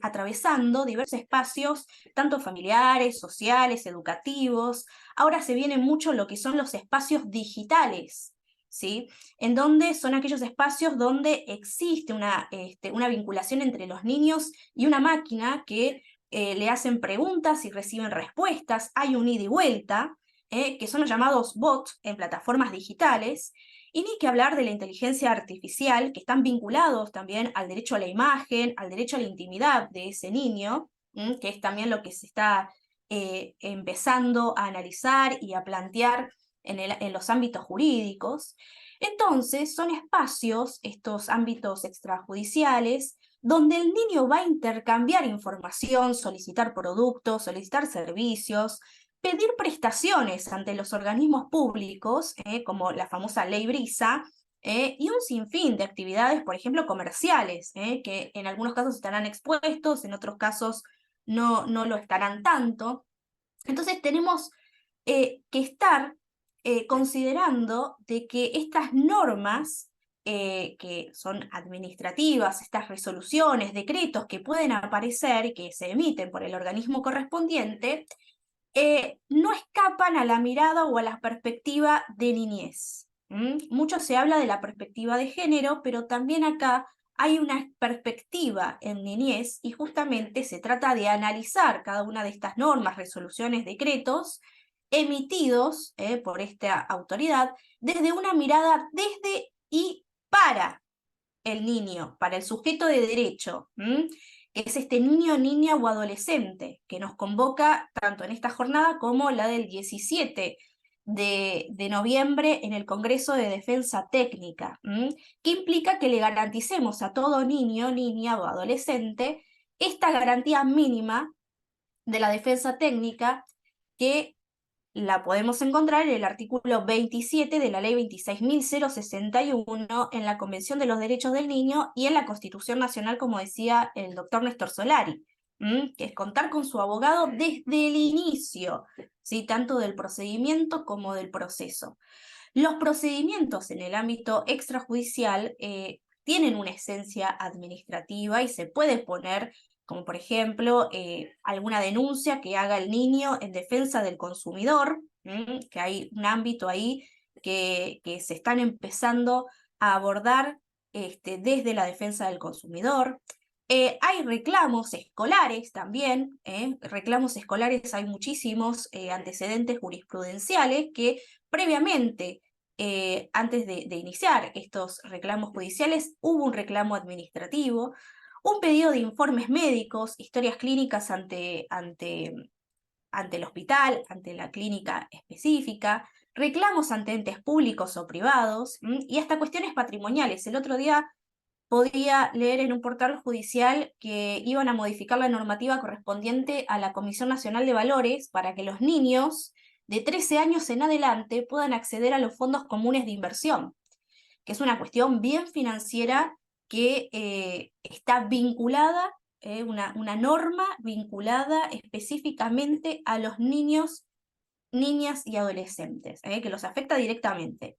atravesando diversos espacios, tanto familiares, sociales, educativos. Ahora se viene mucho lo que son los espacios digitales, ¿sí? En donde son aquellos espacios donde existe una vinculación entre los niños y una máquina que le hacen preguntas y reciben respuestas, hay un ida y vuelta, que son los llamados bots en plataformas digitales. Y ni que hablar de la inteligencia artificial, que están vinculados también al derecho a la imagen, al derecho a la intimidad de ese niño, que es también lo que se está empezando a analizar y a plantear en los ámbitos jurídicos. Entonces, son espacios, estos ámbitos extrajudiciales, donde el niño va a intercambiar información, solicitar productos, solicitar servicios, pedir prestaciones ante los organismos públicos, como la famosa Ley Brisa, y un sinfín de actividades, por ejemplo, comerciales, que en algunos casos estarán expuestos, en otros casos no lo estarán tanto. Entonces tenemos que estar considerando de que estas normas que son administrativas, estas resoluciones, decretos que pueden aparecer y que se emiten por el organismo correspondiente, no escapan a la mirada o a la perspectiva de niñez. Mucho se habla de la perspectiva de género, pero también acá hay una perspectiva en niñez y justamente se trata de analizar cada una de estas normas, resoluciones, decretos emitidos por esta autoridad desde una mirada desde y para el niño, para el sujeto de derecho, que es este niño, niña o adolescente, que nos convoca tanto en esta jornada como la del 17 de noviembre en el Congreso de Defensa Técnica, que implica que le garanticemos a todo niño, niña o adolescente esta garantía mínima de la defensa técnica, que la podemos encontrar en el artículo 27 de la Ley 26.061 en la Convención de los Derechos del Niño y en la Constitución Nacional, como decía el doctor Néstor Solari, que es contar con su abogado desde el inicio, ¿sí? Tanto del procedimiento como del proceso. Los procedimientos en el ámbito extrajudicial tienen una esencia administrativa y se puede poner, como por ejemplo, alguna denuncia que haga el niño en defensa del consumidor, que hay un ámbito ahí que se están empezando a abordar desde la defensa del consumidor. Hay reclamos escolares también, reclamos escolares hay muchísimos antecedentes jurisprudenciales que previamente, antes de iniciar estos reclamos judiciales, hubo un reclamo administrativo, un pedido de informes médicos, historias clínicas ante el hospital, ante la clínica específica, reclamos ante entes públicos o privados, y hasta cuestiones patrimoniales. El otro día podía leer en un portal judicial que iban a modificar la normativa correspondiente a la Comisión Nacional de Valores para que los niños de 13 años en adelante puedan acceder a los fondos comunes de inversión, que es una cuestión bien financiera que está vinculada, una norma vinculada específicamente a los niños, niñas y adolescentes, que los afecta directamente.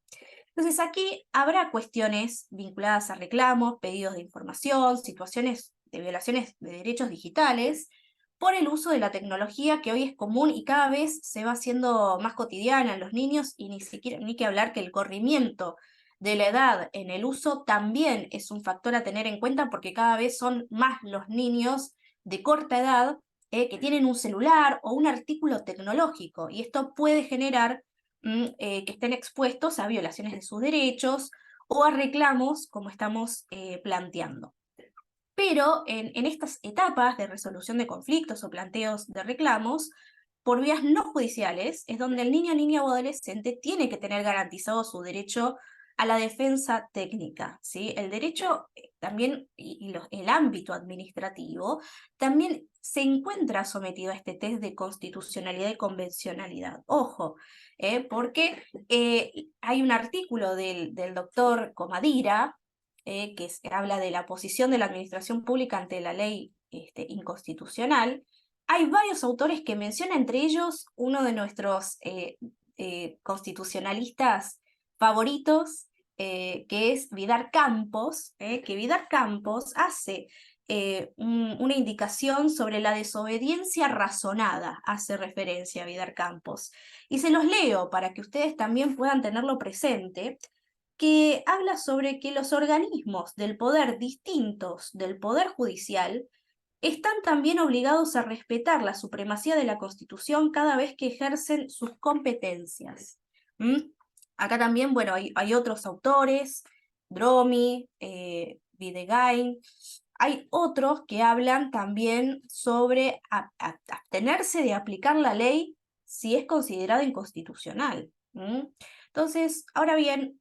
Entonces aquí habrá cuestiones vinculadas a reclamos, pedidos de información, situaciones de violaciones de derechos digitales, por el uso de la tecnología que hoy es común y cada vez se va haciendo más cotidiana en los niños, y ni que hablar que el corrimiento de la edad en el uso también es un factor a tener en cuenta, porque cada vez son más los niños de corta edad que tienen un celular o un artículo tecnológico, y esto puede generar que estén expuestos a violaciones de sus derechos o a reclamos como estamos planteando. Pero en estas etapas de resolución de conflictos o planteos de reclamos, por vías no judiciales, es donde el niño, niña o adolescente tiene que tener garantizado su derecho a la defensa técnica, ¿sí? El derecho también, el ámbito administrativo, también se encuentra sometido a este test de constitucionalidad y convencionalidad. Ojo, porque hay un artículo del doctor Comadira, que habla de la posición de la administración pública ante la ley inconstitucional. Hay varios autores que menciona, entre ellos uno de nuestros constitucionalistas favoritos, que es Vidar Campos, que Vidar Campos hace una indicación sobre la desobediencia razonada, hace referencia a Vidar Campos. Y se los leo para que ustedes también puedan tenerlo presente, que habla sobre que los organismos del poder distintos del poder judicial están también obligados a respetar la supremacía de la Constitución cada vez que ejercen sus competencias. Acá también, bueno, hay otros autores, Dromi, Videgain, hay otros que hablan también sobre abstenerse de aplicar la ley si es considerada inconstitucional. Entonces, ahora bien,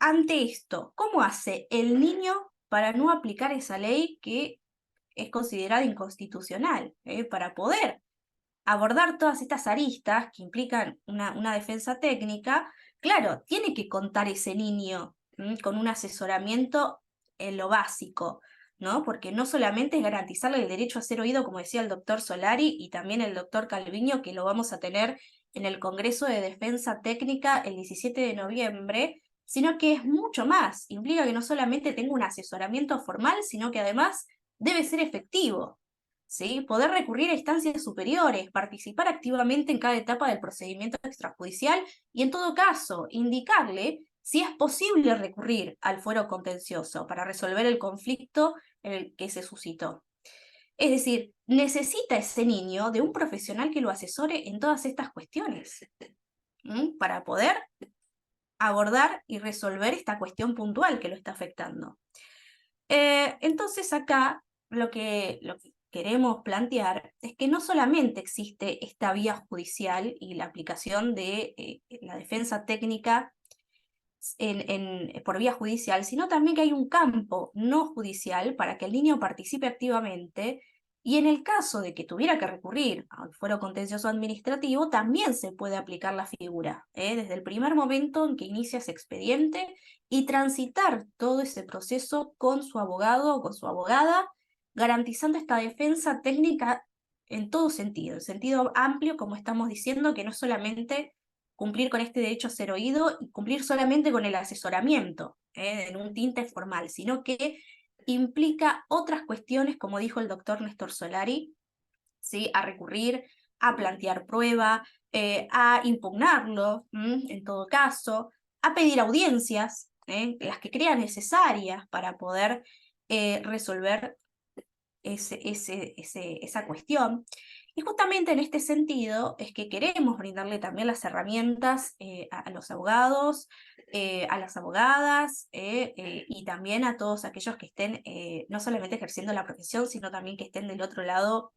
ante esto, ¿cómo hace el niño para no aplicar esa ley que es considerada inconstitucional? Para poder abordar todas estas aristas que implican una defensa técnica, claro, tiene que contar ese niño con un asesoramiento en lo básico, ¿no? Porque no solamente es garantizarle el derecho a ser oído, como decía el doctor Solari y también el doctor Calviño, que lo vamos a tener en el Congreso de Defensa Técnica el 17 de noviembre, sino que es mucho más. Implica que no solamente tenga un asesoramiento formal, sino que además debe ser efectivo, ¿sí? Poder recurrir a instancias superiores, participar activamente en cada etapa del procedimiento extrajudicial y, en todo caso, indicarle si es posible recurrir al fuero contencioso para resolver el conflicto en el que se suscitó. Es decir, necesita ese niño de un profesional que lo asesore en todas estas cuestiones, para poder abordar y resolver esta cuestión puntual que lo está afectando. Entonces acá lo que queremos plantear es que no solamente existe esta vía judicial y la aplicación de la defensa técnica por vía judicial, sino también que hay un campo no judicial para que el niño participe activamente, y en el caso de que tuviera que recurrir al fuero contencioso administrativo, también se puede aplicar la figura, desde el primer momento en que inicia ese expediente, y transitar todo ese proceso con su abogado o con su abogada, garantizando esta defensa técnica en todo sentido, en sentido amplio, como estamos diciendo, que no solamente cumplir con este derecho a ser oído y cumplir solamente con el asesoramiento, en un tinte formal, sino que implica otras cuestiones, como dijo el doctor Néstor Solari, ¿sí? A recurrir, a plantear prueba, a impugnarlo, en todo caso, a pedir audiencias, las que crea necesarias para poder resolver esa cuestión. Y justamente en este sentido es que queremos brindarle también las herramientas a los abogados, a las abogadas, y también a todos aquellos que estén no solamente ejerciendo la profesión, sino también que estén del otro lado,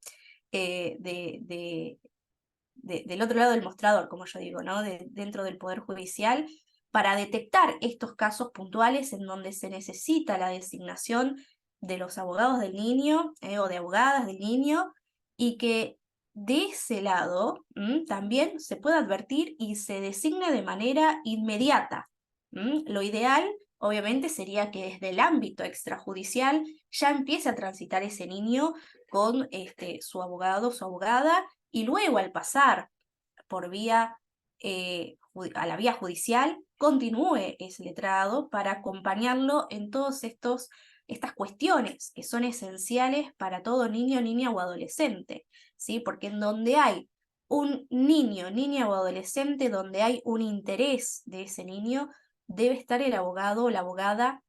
del otro lado del mostrador, como yo digo, ¿no? Dentro del Poder Judicial, para detectar estos casos puntuales en donde se necesita la designación de los abogados del niño, o de abogadas del niño, y que de ese lado también se pueda advertir y se designe de manera inmediata. Lo ideal, obviamente, sería que desde el ámbito extrajudicial ya empiece a transitar ese niño con su abogado, su abogada, y luego al pasar por vía a la vía judicial, continúe ese letrado para acompañarlo en todas estas cuestiones que son esenciales para todo niño, niña o adolescente, ¿sí? Porque en donde hay un niño, niña o adolescente, donde hay un interés de ese niño, debe estar el abogado o la abogada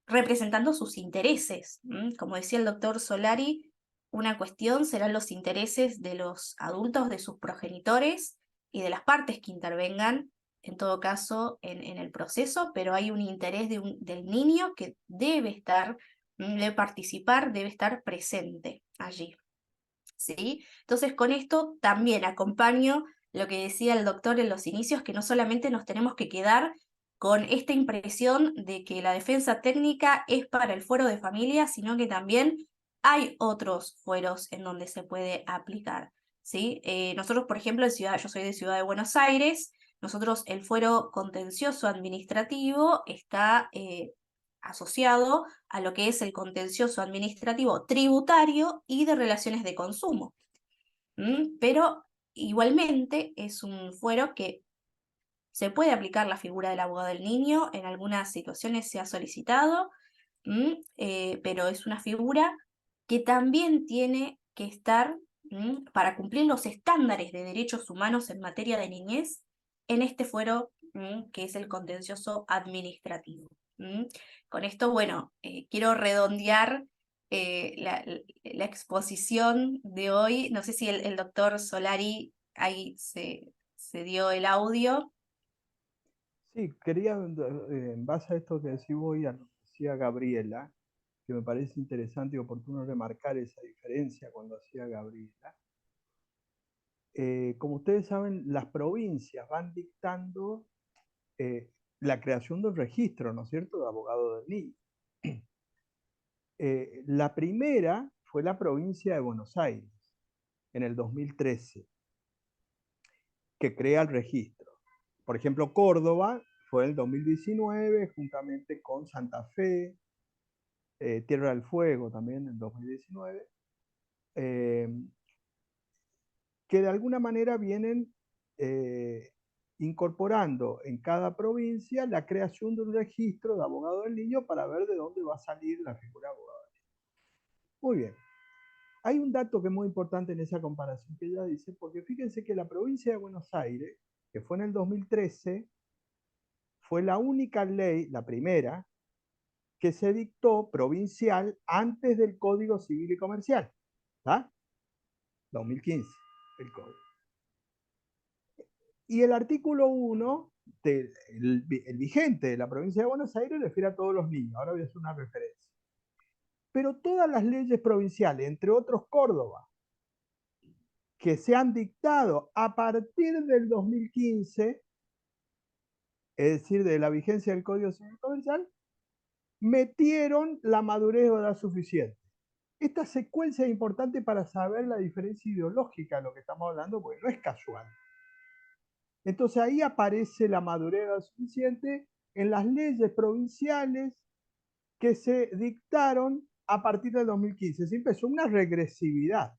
representando sus intereses. Como decía el doctor Solari, una cuestión serán los intereses de los adultos, de sus progenitores y de las partes que intervengan, en todo caso, en el proceso, pero hay un interés del niño que debe estar, debe participar, debe estar presente allí, ¿sí? Entonces, con esto también acompaño lo que decía el doctor en los inicios, que no solamente nos tenemos que quedar con esta impresión de que la defensa técnica es para el fuero de familia, sino que también hay otros fueros en donde se puede aplicar, ¿sí? Nosotros, por ejemplo, yo soy de Ciudad de Buenos Aires, nosotros el fuero contencioso administrativo está asociado a lo que es el contencioso administrativo tributario y de relaciones de consumo. Pero igualmente es un fuero que se puede aplicar la figura del abogado del niño, en algunas situaciones se ha solicitado, pero es una figura que también tiene que estar para cumplir los estándares de derechos humanos en materia de niñez en este fuero que es el contencioso administrativo. Con esto, bueno, quiero redondear la exposición de hoy. No sé si el doctor Solari ahí se dio el audio. Sí, quería, en base a esto que decís vos y a lo que decía Gabriela, que me parece interesante y oportuno remarcar esa diferencia cuando hacía Gabriela. Como ustedes saben, las provincias van dictando la creación de un registro, ¿no es cierto?, de abogado del niño. La primera fue la provincia de Buenos Aires, en el 2013, que crea el registro. Por ejemplo, Córdoba fue en el 2019, juntamente con Santa Fe, Tierra del Fuego también en 2019, que de alguna manera vienen incorporando en cada provincia la creación de un registro de abogado del niño para ver de dónde va a salir la figura de abogado del niño. Muy bien. Hay un dato que es muy importante en esa comparación que ella dice, porque fíjense que la provincia de Buenos Aires, que fue en el 2013, fue la única ley, la primera, que se dictó provincial antes del Código Civil y Comercial. ¿Está? 2015, el Código. Y el artículo 1, el vigente de la provincia de Buenos Aires, refiere a todos los niños. Ahora voy a hacer una referencia. Pero todas las leyes provinciales, entre otros Córdoba, que se han dictado a partir del 2015, es decir, de la vigencia del Código Civil Comercial, metieron la madurez o edad suficiente. Esta secuencia es importante para saber la diferencia ideológica de lo que estamos hablando, porque no es casual. Entonces ahí aparece la madurez o edad suficiente en las leyes provinciales que se dictaron a partir del 2015. Se empezó una regresividad.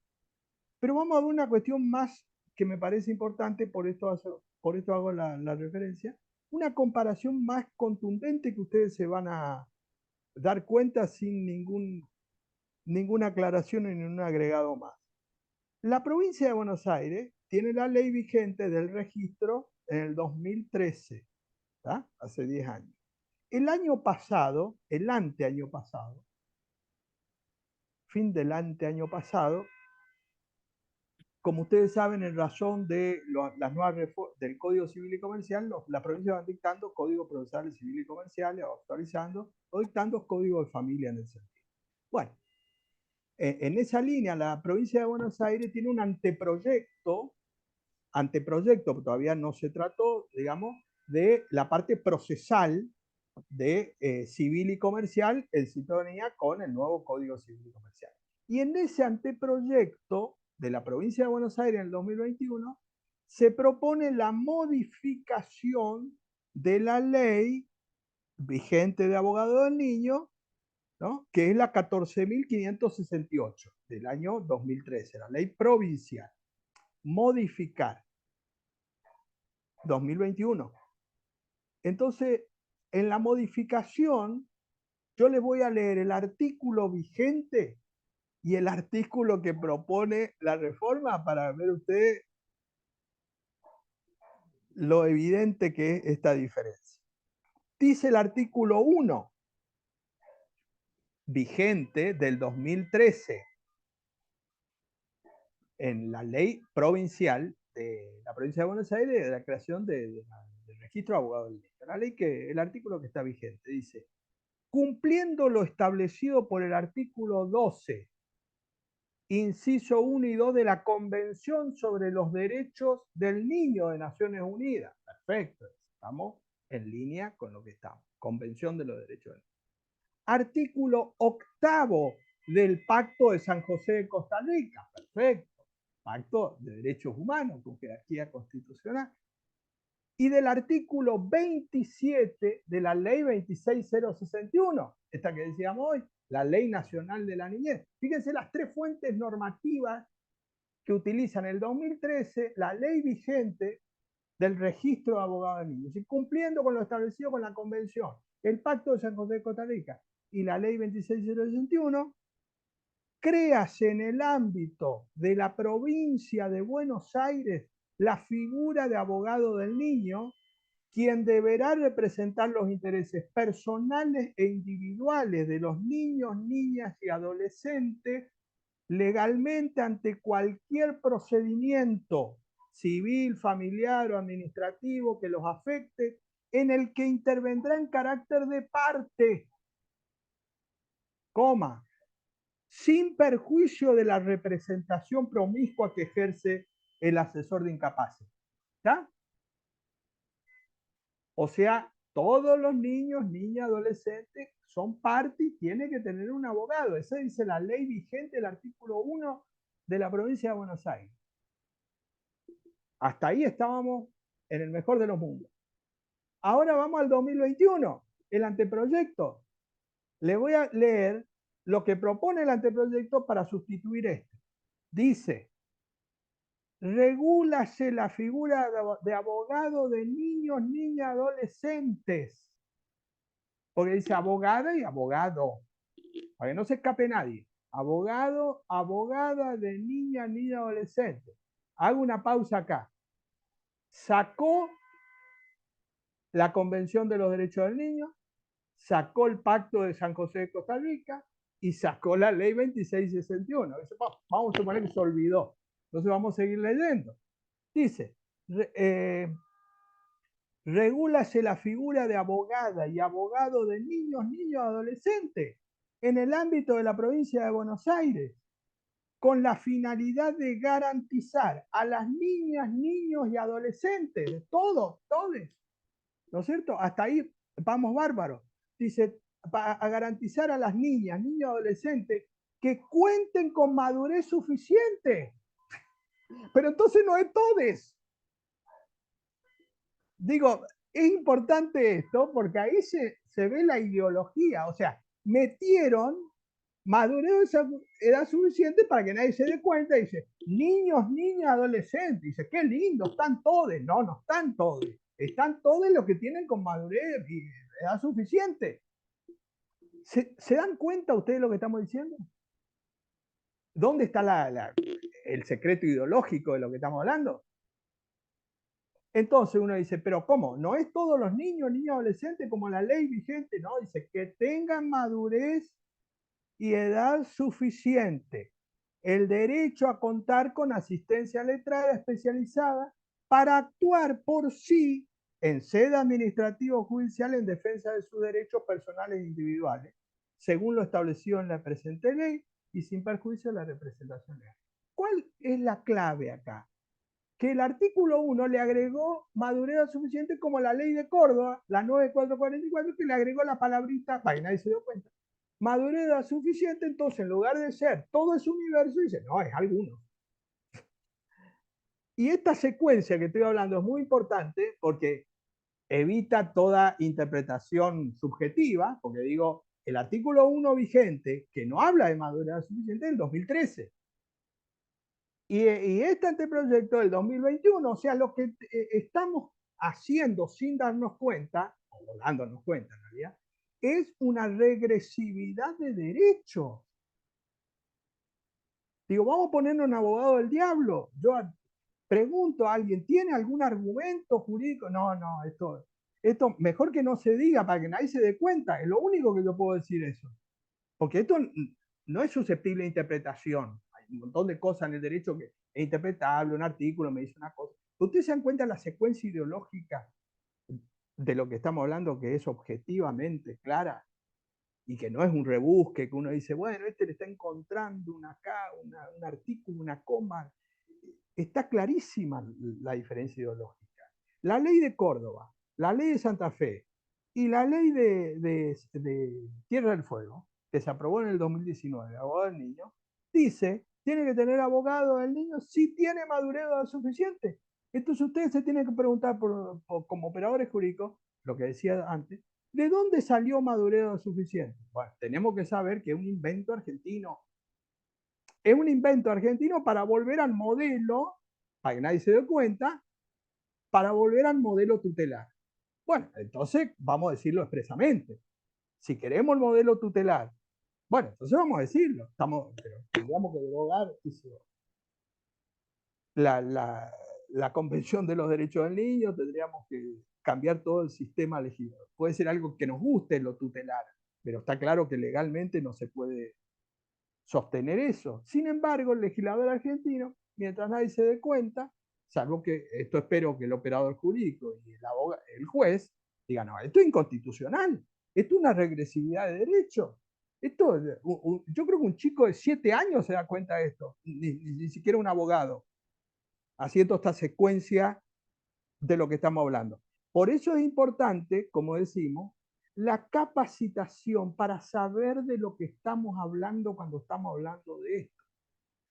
Pero vamos a ver una cuestión más que me parece importante, por esto hago la referencia, una comparación más contundente que ustedes se van a dar cuenta sin ninguna aclaración ni ningún agregado más. La provincia de Buenos Aires tiene la ley vigente del registro en el 2013, ¿tá? Hace 10 años. El año pasado, el anteaño pasado, fin del anteaño pasado, como ustedes saben, en razón de las nuevas reformas del Código Civil y Comercial, la provincia van dictando códigos procesales civil y comerciales, o actualizando, o dictando códigos de familia en el sentido. Bueno, en esa línea, la provincia de Buenos Aires tiene un anteproyecto, todavía no se trató, digamos, de la parte procesal de civil y comercial en sintonía con el nuevo Código Civil y Comercial. Y en ese anteproyecto de la provincia de Buenos Aires en el 2021 se propone la modificación de la ley vigente de abogado del niño, ¿no?, que es la 14.568 del año 2013, la ley provincial. Modificar 2021. Entonces, en la modificación, yo les voy a leer el artículo vigente y el artículo que propone la reforma para ver ustedes lo evidente que es esta diferencia. Dice el artículo 1, vigente del 2013, en la ley provincial de la provincia de Buenos Aires, de la creación del registro de abogados del niño. La ley el artículo que está vigente dice: cumpliendo lo establecido por el artículo 12 inciso 1 y 2 de la Convención sobre los Derechos del Niño de Naciones Unidas. Perfecto, estamos en línea con lo que estamos. Convención de los Derechos del Niño. Artículo 8 del Pacto de San José de Costa Rica. Perfecto. Pacto de Derechos Humanos con jerarquía constitucional. Y del artículo 27 de la Ley 26061, esta que decíamos hoy, la Ley Nacional de la Niñez. Fíjense las tres fuentes normativas que utilizan el 2013 la ley vigente del registro de abogados de niños, y cumpliendo con lo establecido con la Convención, el Pacto de San José de Costa Rica y la Ley 26061, créase en el ámbito de la provincia de Buenos Aires la figura de abogado del niño, quien deberá representar los intereses personales e individuales de los niños, niñas y adolescentes legalmente ante cualquier procedimiento civil, familiar o administrativo que los afecte, en el que intervendrá en carácter de parte, coma, sin perjuicio de la representación promiscua que ejerce el asesor de incapaces. ¿Ya? O sea, todos los niños, niñas, adolescentes son parte y tienen que tener un abogado. Esa dice la ley vigente, el artículo 1 de la provincia de Buenos Aires. Hasta ahí estábamos en el mejor de los mundos. Ahora vamos al 2021, el anteproyecto. Le voy a leer lo que propone el anteproyecto para sustituir esto. Dice: regúlase la figura de abogado de niños, niñas, adolescentes. Porque dice abogada y abogado, para que no se escape nadie. Abogado, abogada de niña, niña, adolescente. Hago una pausa acá. Sacó la Convención de los Derechos del Niño, sacó el Pacto de San José de Costa Rica y sacó la Ley 2661. Vamos a suponer que se olvidó. Entonces vamos a seguir leyendo. Dice, regúlase la figura de abogada y abogado de niños, niños, adolescentes en el ámbito de la provincia de Buenos Aires, con la finalidad de garantizar a las niñas, niños y adolescentes, todos, ¿no es cierto? Hasta ahí vamos bárbaro. Dice, a garantizar a las niñas, niños y adolescentes que cuenten con madurez suficiente. Pero entonces no es todes. Digo, es importante esto porque ahí se ve la ideología. O sea, metieron madurez de edad suficiente para que nadie se dé cuenta. Dice, niños, niñas, adolescentes. Dice, qué lindo, están todos. No, no están todos. Están todos los que tienen con madurez y edad suficiente. ¿Se dan cuenta ustedes de lo que estamos diciendo? ¿Dónde está el secreto ideológico de lo que estamos hablando? Entonces uno dice, pero ¿cómo? ¿No es todos los niños, niñas, adolescentes como la ley vigente? No, dice que tengan madurez y edad suficiente, el derecho a contar con asistencia letrada especializada para actuar por sí en sede administrativa o judicial en defensa de sus derechos personales e individuales, según lo establecido en la presente ley y sin perjuicio de la representación legal. ¿Cuál es la clave acá? Que el artículo 1 le agregó madurez suficiente como la ley de Córdoba, la 9444, que le agregó la palabrita, para que nadie se dio cuenta, madurez suficiente. Entonces en lugar de ser todo ese universo, dice, no, es alguno. Y esta secuencia que estoy hablando es muy importante porque evita toda interpretación subjetiva, porque digo, el artículo 1 vigente, que no habla de madurez suficiente, es del 2013. Y este anteproyecto del 2021, o sea, lo que estamos haciendo sin darnos cuenta, o dándonos cuenta en realidad, es una regresividad de derechos. Digo, vamos a ponernos un abogado del diablo. Yo pregunto a alguien, ¿tiene algún argumento jurídico? No, esto mejor que no se diga para que nadie se dé cuenta. Es lo único que yo puedo decir eso. Porque esto no es susceptible de interpretación. Hay un montón de cosas en el derecho que es interpretable, un artículo me dice una cosa. ¿Ustedes se dan cuenta de la secuencia ideológica de lo que estamos hablando, que es objetivamente clara? y que no es un rebusque, que uno dice, bueno, este le está encontrando un artículo, una coma. Está clarísima la diferencia ideológica. La ley de Córdoba, la ley de Santa Fe y la ley de Tierra del Fuego, que se aprobó en el 2019, abogado del niño, dice, tiene que tener abogado el niño si tiene madurez suficiente. Entonces ustedes se tienen que preguntar como operadores jurídicos, lo que decía antes, ¿de dónde salió madurez suficiente? Bueno, tenemos que saber que es un invento argentino. Es un invento argentino para volver al modelo, para que nadie se dé cuenta, para volver al modelo tutelar. Bueno, entonces vamos a decirlo expresamente. Si queremos el modelo tutelar, bueno, entonces vamos a decirlo. Tendríamos que derogar la Convención de los Derechos del Niño, tendríamos que cambiar todo el sistema legislativo. Puede ser algo que nos guste lo tutelar, pero está claro que legalmente no se puede sostener eso. Sin embargo, el legislador argentino, mientras nadie se dé cuenta, salvo que esto espero que el operador jurídico y el juez digan, no, esto es inconstitucional, esto es una regresividad de derecho. Esto, yo creo que un chico de 7 años se da cuenta de esto, ni siquiera un abogado, haciendo esta secuencia de lo que estamos hablando. Por eso es importante, como decimos, la capacitación para saber de lo que estamos hablando cuando estamos hablando de esto.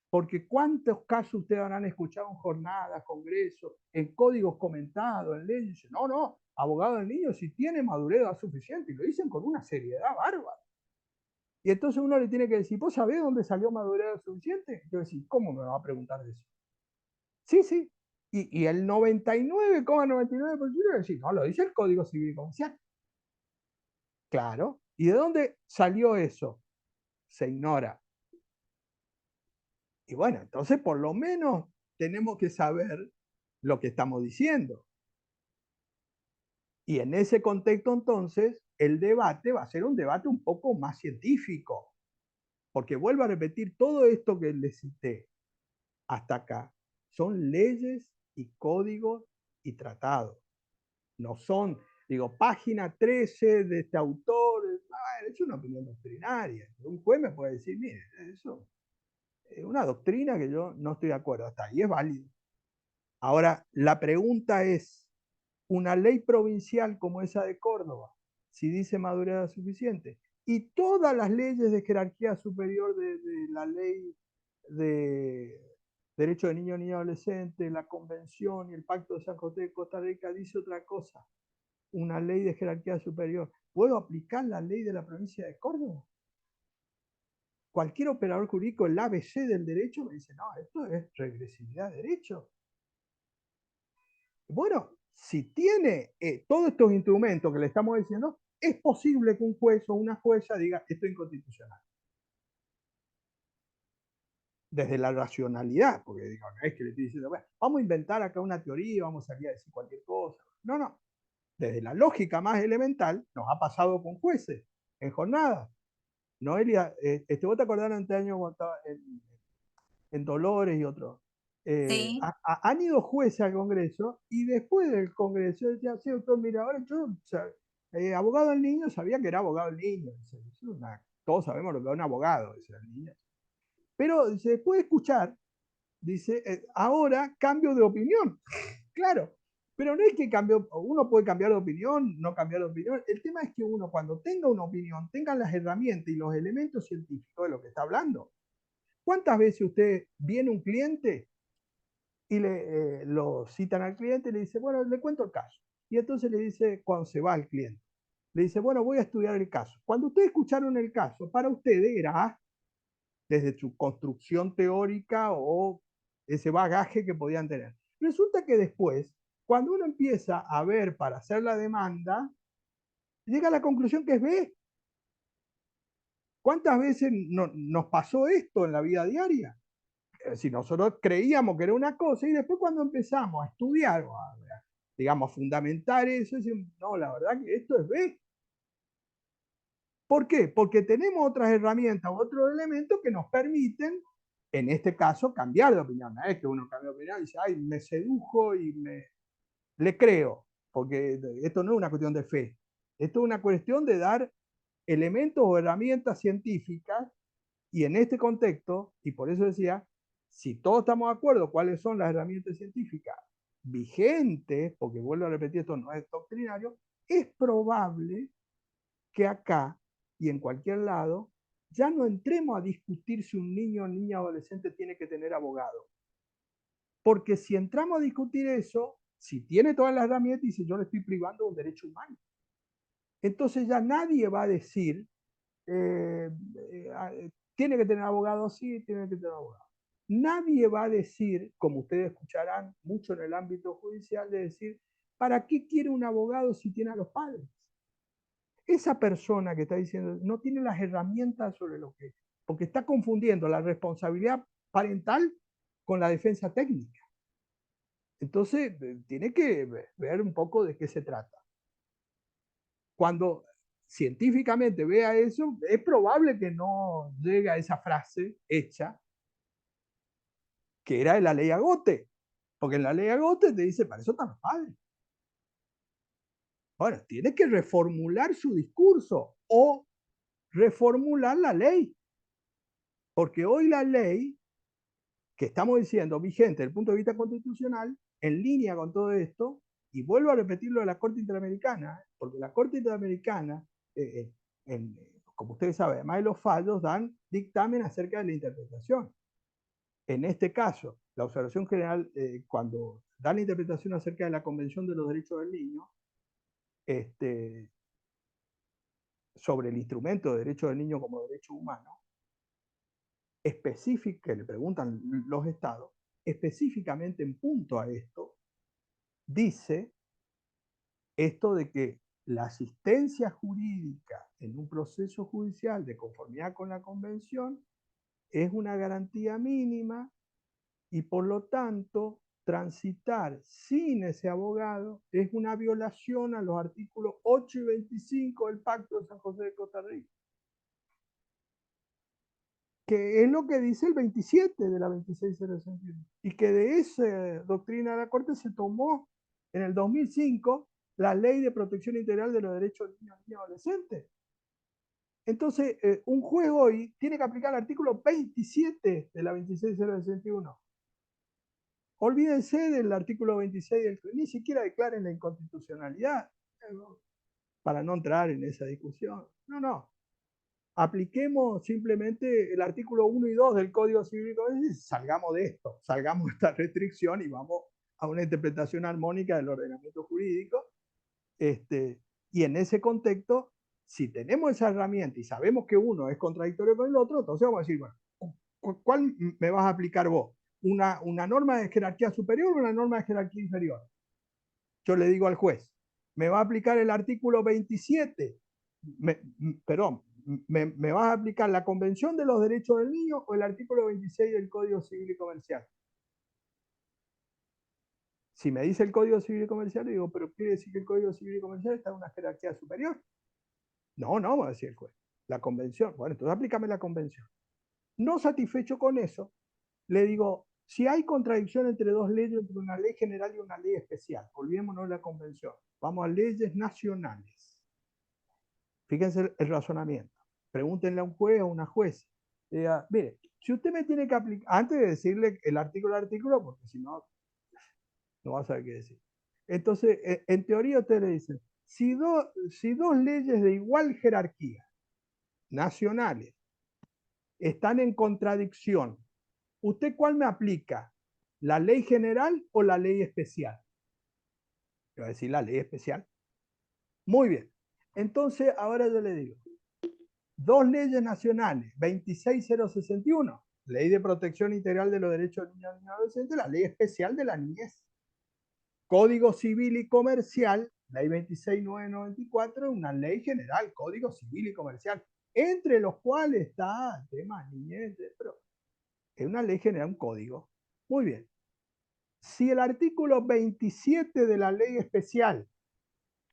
Porque cuántos casos ustedes habrán escuchado en jornadas, congresos, en códigos comentados, en leyes. No, abogado del niño, si tiene madurez suficiente, y lo dicen con una seriedad bárbara. Y entonces uno le tiene que decir, ¿vos sabés dónde salió madurez suficiente? Yo decir, ¿cómo me va a preguntar de eso? Sí. Y el 99,99% decir, no, lo dice el Código Civil y Comercial. Claro. ¿Y de dónde salió eso? Se ignora. Y bueno, entonces por lo menos tenemos que saber lo que estamos diciendo. Y en ese contexto entonces el debate va a ser un debate un poco más científico. Porque vuelvo a repetir, todo esto que les cité hasta acá son leyes y códigos y tratados. No son, digo, página 13 de este autor, es una opinión doctrinaria. Un juez me puede decir, mire, eso es una doctrina que yo no estoy de acuerdo, hasta ahí es válido. Ahora, la pregunta es, una ley provincial como esa de Córdoba, si dice madurez suficiente, y todas las leyes de jerarquía superior de la ley de Derecho de Niño, Niña y Adolescente, la Convención y el Pacto de San José de Costa Rica dice otra cosa, una ley de jerarquía superior. ¿Puedo aplicar la ley de la provincia de Córdoba? Cualquier operador jurídico, el ABC del derecho, me dice, no, esto es regresividad de derecho. Bueno, si tiene todos estos instrumentos que le estamos diciendo, es posible que un juez o una jueza diga, esto es inconstitucional. Desde la racionalidad, porque digo, no es que le estoy diciendo, bueno, vamos a inventar acá una teoría, vamos a salir a decir cualquier cosa. No. Desde la lógica más elemental, nos ha pasado con jueces en jornadas. Noelia, vos te acordás antes año cuando estaba en Dolores y otros. Sí. Han ido jueces al Congreso y después del Congreso decía, sí, doctor, mira, ahora yo, abogado del niño, sabía que era abogado del niño. Todos sabemos lo que es un abogado, dice el niño. Pero se puede escuchar, dice, ahora cambio de opinión. Claro, pero no es que uno puede cambiar de opinión, no cambiar de opinión. El tema es que uno cuando tenga una opinión, tenga las herramientas y los elementos científicos de lo que está hablando. ¿Cuántas veces usted viene un cliente y lo citan al cliente y le dice, bueno, le cuento el caso? Y entonces le dice, cuando se va el cliente, le dice, bueno, voy a estudiar el caso. Cuando ustedes escucharon el caso, para ustedes era desde su construcción teórica o ese bagaje que podían tener. Resulta que después, cuando uno empieza a ver para hacer la demanda, llega a la conclusión que es B. ¿Cuántas veces nos pasó esto en la vida diaria? Si nosotros creíamos que era una cosa y después cuando empezamos a estudiar, digamos, a fundamentar eso, decimos, no, la verdad que esto es B. ¿Por qué? Porque tenemos otras herramientas, otros elementos que nos permiten, en este caso, cambiar de opinión. No es que uno cambie de opinión y dice, ay, me sedujo y le creo, porque esto no es una cuestión de fe, esto es una cuestión de dar elementos o herramientas científicas, y en este contexto, y por eso decía, si todos estamos de acuerdo cuáles son las herramientas científicas vigentes, porque vuelvo a repetir, esto no es doctrinario, es probable que acá y en cualquier lado ya no entremos a discutir si un niño o niña adolescente tiene que tener abogado. Porque si entramos a discutir eso, si tiene todas las herramientas, dice yo le estoy privando de un derecho humano. Entonces ya nadie va a decir, tiene que tener abogado, sí, tiene que tener abogado. Nadie va a decir, como ustedes escucharán mucho en el ámbito judicial, de decir, ¿para qué quiere un abogado si tiene a los padres? Esa persona que está diciendo no tiene las herramientas sobre lo que es, porque está confundiendo la responsabilidad parental con la defensa técnica. Entonces, tiene que ver un poco de qué se trata. Cuando científicamente vea eso, es probable que no llegue a esa frase hecha, que era de la ley Agote, porque en la ley Agote te dice, para eso están los padres. Bueno, tiene que reformular su discurso o reformular la ley, porque hoy la ley que estamos diciendo vigente desde el punto de vista constitucional, en línea con todo esto, y vuelvo a repetir lo de la Corte Interamericana, porque la Corte Interamericana, como ustedes saben, además de los fallos, dan dictamen acerca de la interpretación. En este caso, la observación general, cuando da la interpretación acerca de la Convención de los Derechos del Niño, sobre el instrumento de derecho del niño como derecho humano, específico, que le preguntan los estados, específicamente en punto a esto, dice esto de que la asistencia jurídica en un proceso judicial de conformidad con la convención es una garantía mínima y por lo tanto transitar sin ese abogado es una violación a los artículos 8 y 25 del Pacto de San José de Costa Rica, que es lo que dice el 27 de la 26.061, y que de esa doctrina de la Corte se tomó en el 2005 la Ley de Protección Integral de los Derechos de Niños y Adolescentes. Entonces, un juez hoy tiene que aplicar el artículo 27 de la 26.061. Olvídense del artículo 26, ni siquiera declaren la inconstitucionalidad, para no entrar en esa discusión. No. Apliquemos simplemente el artículo 1 y 2 del Código Civil y salgamos de esto, salgamos de esta restricción y vamos a una interpretación armónica del ordenamiento jurídico. Y en ese contexto, si tenemos esa herramienta y sabemos que uno es contradictorio con el otro, entonces vamos a decir, bueno, ¿cuál me vas a aplicar vos? ¿Una norma de jerarquía superior o una norma de jerarquía inferior? Yo le digo al juez, ¿me va a aplicar el artículo 27? Perdón, ¿me vas a aplicar la Convención de los Derechos del Niño o el artículo 26 del Código Civil y Comercial? Si me dice el Código Civil y Comercial, le digo, ¿pero quiere decir que el Código Civil y Comercial está en una jerarquía superior? No, va a decir el juez. La Convención. Bueno, entonces aplícame la Convención. No satisfecho con eso, le digo, si hay contradicción entre dos leyes, entre una ley general y una ley especial, olvidémonos de la Convención, vamos a leyes nacionales. Fíjense el razonamiento. Pregúntenle a un juez o a una jueza. Diga, mire, si usted me tiene que aplicar, antes de decirle el artículo, porque si no, no va a saber qué decir. Entonces, en teoría ustedes le dicen, si dos leyes de igual jerarquía, nacionales, están en contradicción, ¿usted cuál me aplica? ¿La ley general o la ley especial? Yo voy a decir la ley especial. Muy bien. Entonces, ahora yo le digo, dos leyes nacionales, 26061, Ley de Protección Integral de los Derechos de Niños y Adolescentes, la Ley Especial de la Niñez. Código Civil y Comercial, Ley 26994, una ley general, Código Civil y Comercial, entre los cuales está el tema de niñez, pero es una ley general, un código. Muy bien. Si el artículo 27 de la ley especial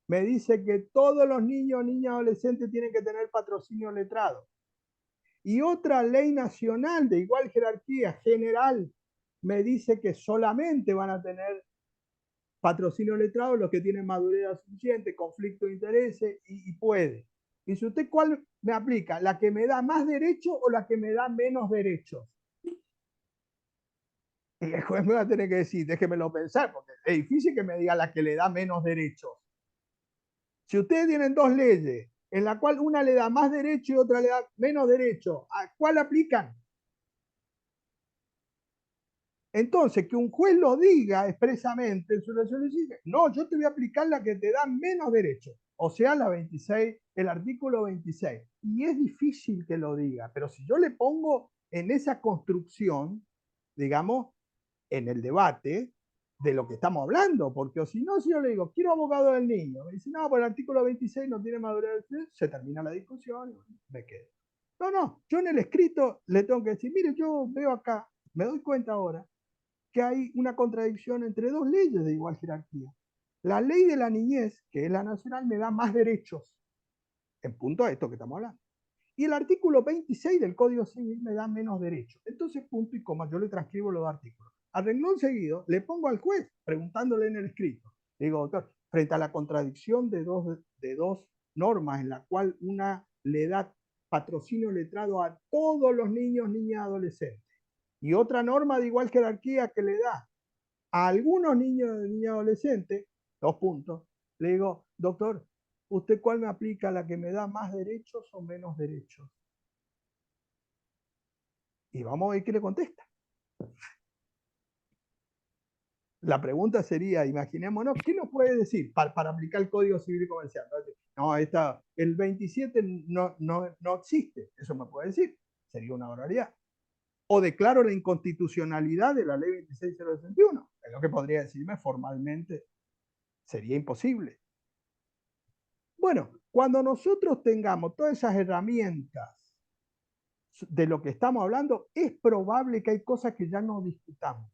me dice que todos los niños, niñas, adolescentes tienen que tener patrocinio letrado, y otra ley nacional de igual jerarquía general me dice que solamente van a tener patrocinio letrado los que tienen madurez suficiente, conflicto de intereses y puede. Dice, ¿usted cuál me aplica? ¿La que me da más derecho o la que me da menos derechos? Y el juez me va a tener que decir, déjemelo pensar, porque es difícil que me diga la que le da menos derechos. Si ustedes tienen dos leyes, en la cual una le da más derecho y otra le da menos derecho, ¿a cuál aplican? Entonces, que un juez lo diga expresamente en su resolución, no, yo te voy a aplicar la que te da menos derecho, o sea, la 26, el artículo 26. Y es difícil que lo diga, pero si yo le pongo en esa construcción, digamos, en el debate de lo que estamos hablando, porque si no, si yo le digo, quiero abogado del niño, me dice, no, por el artículo 26 no tiene madurez, se termina la discusión y me quedo. No, yo en el escrito le tengo que decir, mire, yo veo acá, me doy cuenta ahora, que hay una contradicción entre dos leyes de igual jerarquía. La ley de la niñez, que es la nacional, me da más derechos, en punto a esto que estamos hablando. Y el artículo 26 del Código Civil me da menos derechos. Entonces, punto y coma, yo le transcribo los artículos. Al renglón seguido, le pongo al juez, preguntándole en el escrito. Le digo, doctor, frente a la contradicción de dos normas en la cual una le da patrocinio letrado a todos los niños, niñas, adolescentes, y otra norma de igual jerarquía que le da a algunos niños y niñas adolescentes, 2 puntos, le digo, doctor, ¿usted cuál me aplica, la que me da más derechos o menos derechos? Y vamos a ver qué le contesta. La pregunta sería, imaginémonos, ¿qué nos puede decir para aplicar el Código Civil y Comercial? No, el 27 no existe, eso me puede decir, sería una barbaridad. O declaro la inconstitucionalidad de la ley 26.061, es lo que podría decirme formalmente, sería imposible. Bueno, cuando nosotros tengamos todas esas herramientas de lo que estamos hablando, es probable que hay cosas que ya no discutamos.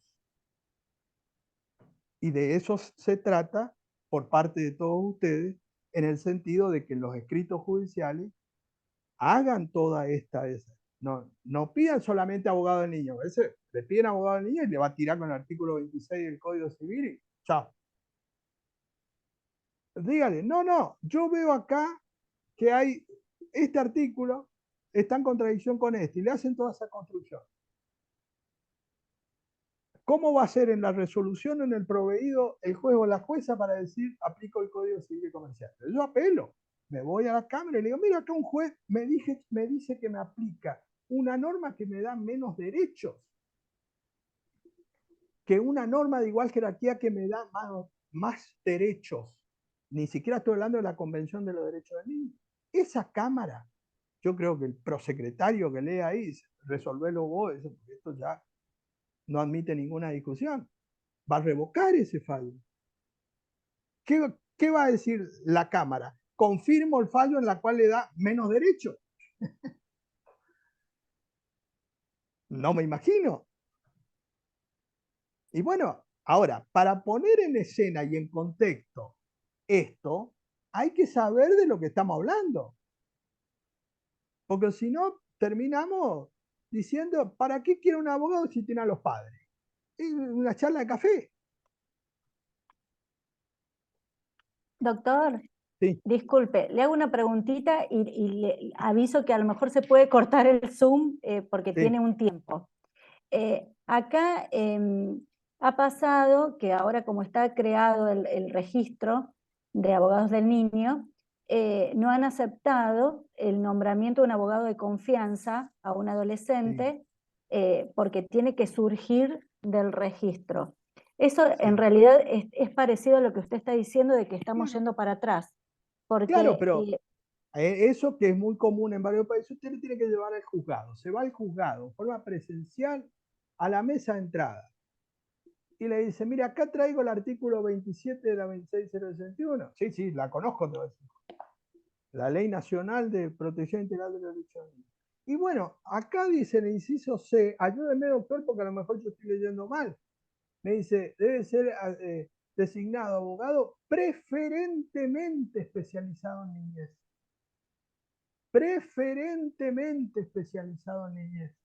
Y de eso se trata por parte de todos ustedes, en el sentido de que los escritos judiciales hagan toda esta. No pidan solamente abogado del niño. A veces le piden abogado del niño y le va a tirar con el artículo 26 del Código Civil y chao. Dígale, no, yo veo acá que hay este artículo, está en contradicción con este, y le hacen toda esa construcción. ¿Cómo va a ser en la resolución o en el proveído el juez o la jueza para decir aplico el Código Civil y Comercial? Yo apelo, me voy a la Cámara y le digo, mira, acá un juez me dice que me aplica una norma que me da menos derechos que una norma de igual jerarquía que me da más derechos. Ni siquiera estoy hablando de la Convención de los Derechos del Niño. Esa Cámara, yo creo que el prosecretario que lee ahí, resolverlo vos, porque esto ya no admite ninguna discusión, va a revocar ese fallo. ¿Qué va a decir la Cámara? Confirmo el fallo en la cual le da menos derechos. No me imagino. Y bueno, ahora, para poner en escena y en contexto esto, hay que saber de lo que estamos hablando. Porque si no, terminamos diciendo, ¿para qué quiere un abogado si tiene a los padres? Es una charla de café. Doctor, Sí, disculpe, le hago una preguntita y le aviso que a lo mejor se puede cortar el Zoom porque sí, tiene un tiempo. Acá ha pasado que ahora como está creado el registro de abogados del niño, no han aceptado el nombramiento de un abogado de confianza a un adolescente porque tiene que surgir del registro. Eso en sí. realidad es parecido a lo que usted está diciendo de que estamos Claro, yendo para atrás, claro, porque pero eso que es muy común en varios países, usted lo tiene que llevar al juzgado. Se va al juzgado, de forma presencial, a la mesa de entrada. Y le dice, mira, acá traigo el artículo 27 de la 26061. Sí, la conozco, te voy a decir. La Ley Nacional de Protección Integral de los Derechos Humanos. Y bueno, acá dice el inciso C, ayúdeme doctor porque a lo mejor yo estoy leyendo mal. Me dice, debe ser designado abogado preferentemente especializado en niñez. Preferentemente especializado en niñez.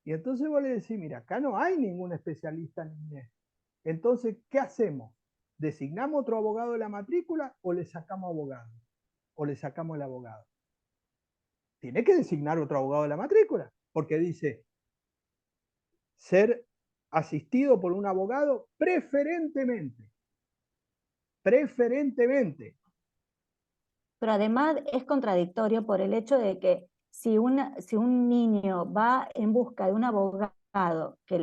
Y entonces vos le decís, mira, acá no hay ningún especialista en niñez. Entonces, ¿qué hacemos? ¿Designamos otro abogado de la matrícula o le sacamos abogado? O le sacamos el abogado. tiene que designar otro abogado de la matrícula, porque dice ser asistido por un abogado preferentemente. Preferentemente. Pero además es contradictorio por el hecho de que si un niño va en busca de un abogado que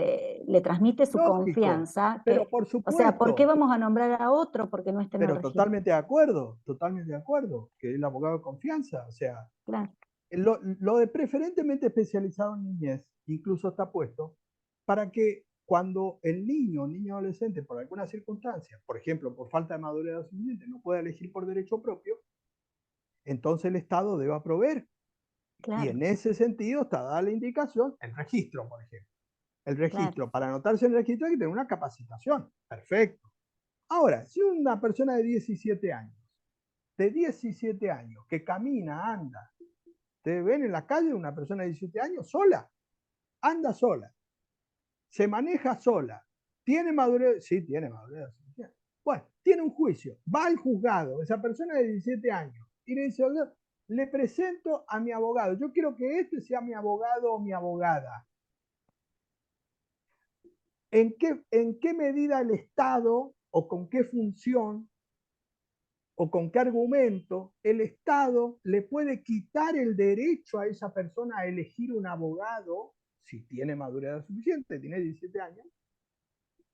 le transmite su Lógico, confianza, pero por o sea, ¿por qué supuesto. vamos a nombrar a otro porque no está en el Pero registro? totalmente de acuerdo, que es el abogado de confianza. O sea, Claro. lo de preferentemente especializado en niñez incluso está puesto para que cuando el niño adolescente, por alguna circunstancia, por ejemplo, por falta de madurez suficiente, no pueda elegir por derecho propio, entonces el Estado deba proveer. Claro. Y en ese sentido está dada la indicación, el registro, por ejemplo. El registro, claro. para anotarse en el registro hay que tener una capacitación. Perfecto. Ahora, si una persona de 17 años, que camina, anda, te ven en la calle una persona de 17 años sola, anda sola, se maneja sola, tiene madurez, sí, tiene madurez. Bueno, tiene un juicio, va al juzgado, esa persona de 17 años, y le dice, le presento a mi abogado, yo quiero que este sea mi abogado o mi abogada. ¿En qué medida el Estado o con qué función o con qué argumento el Estado le puede quitar el derecho a esa persona a elegir un abogado, si tiene madurez suficiente, tiene 17 años,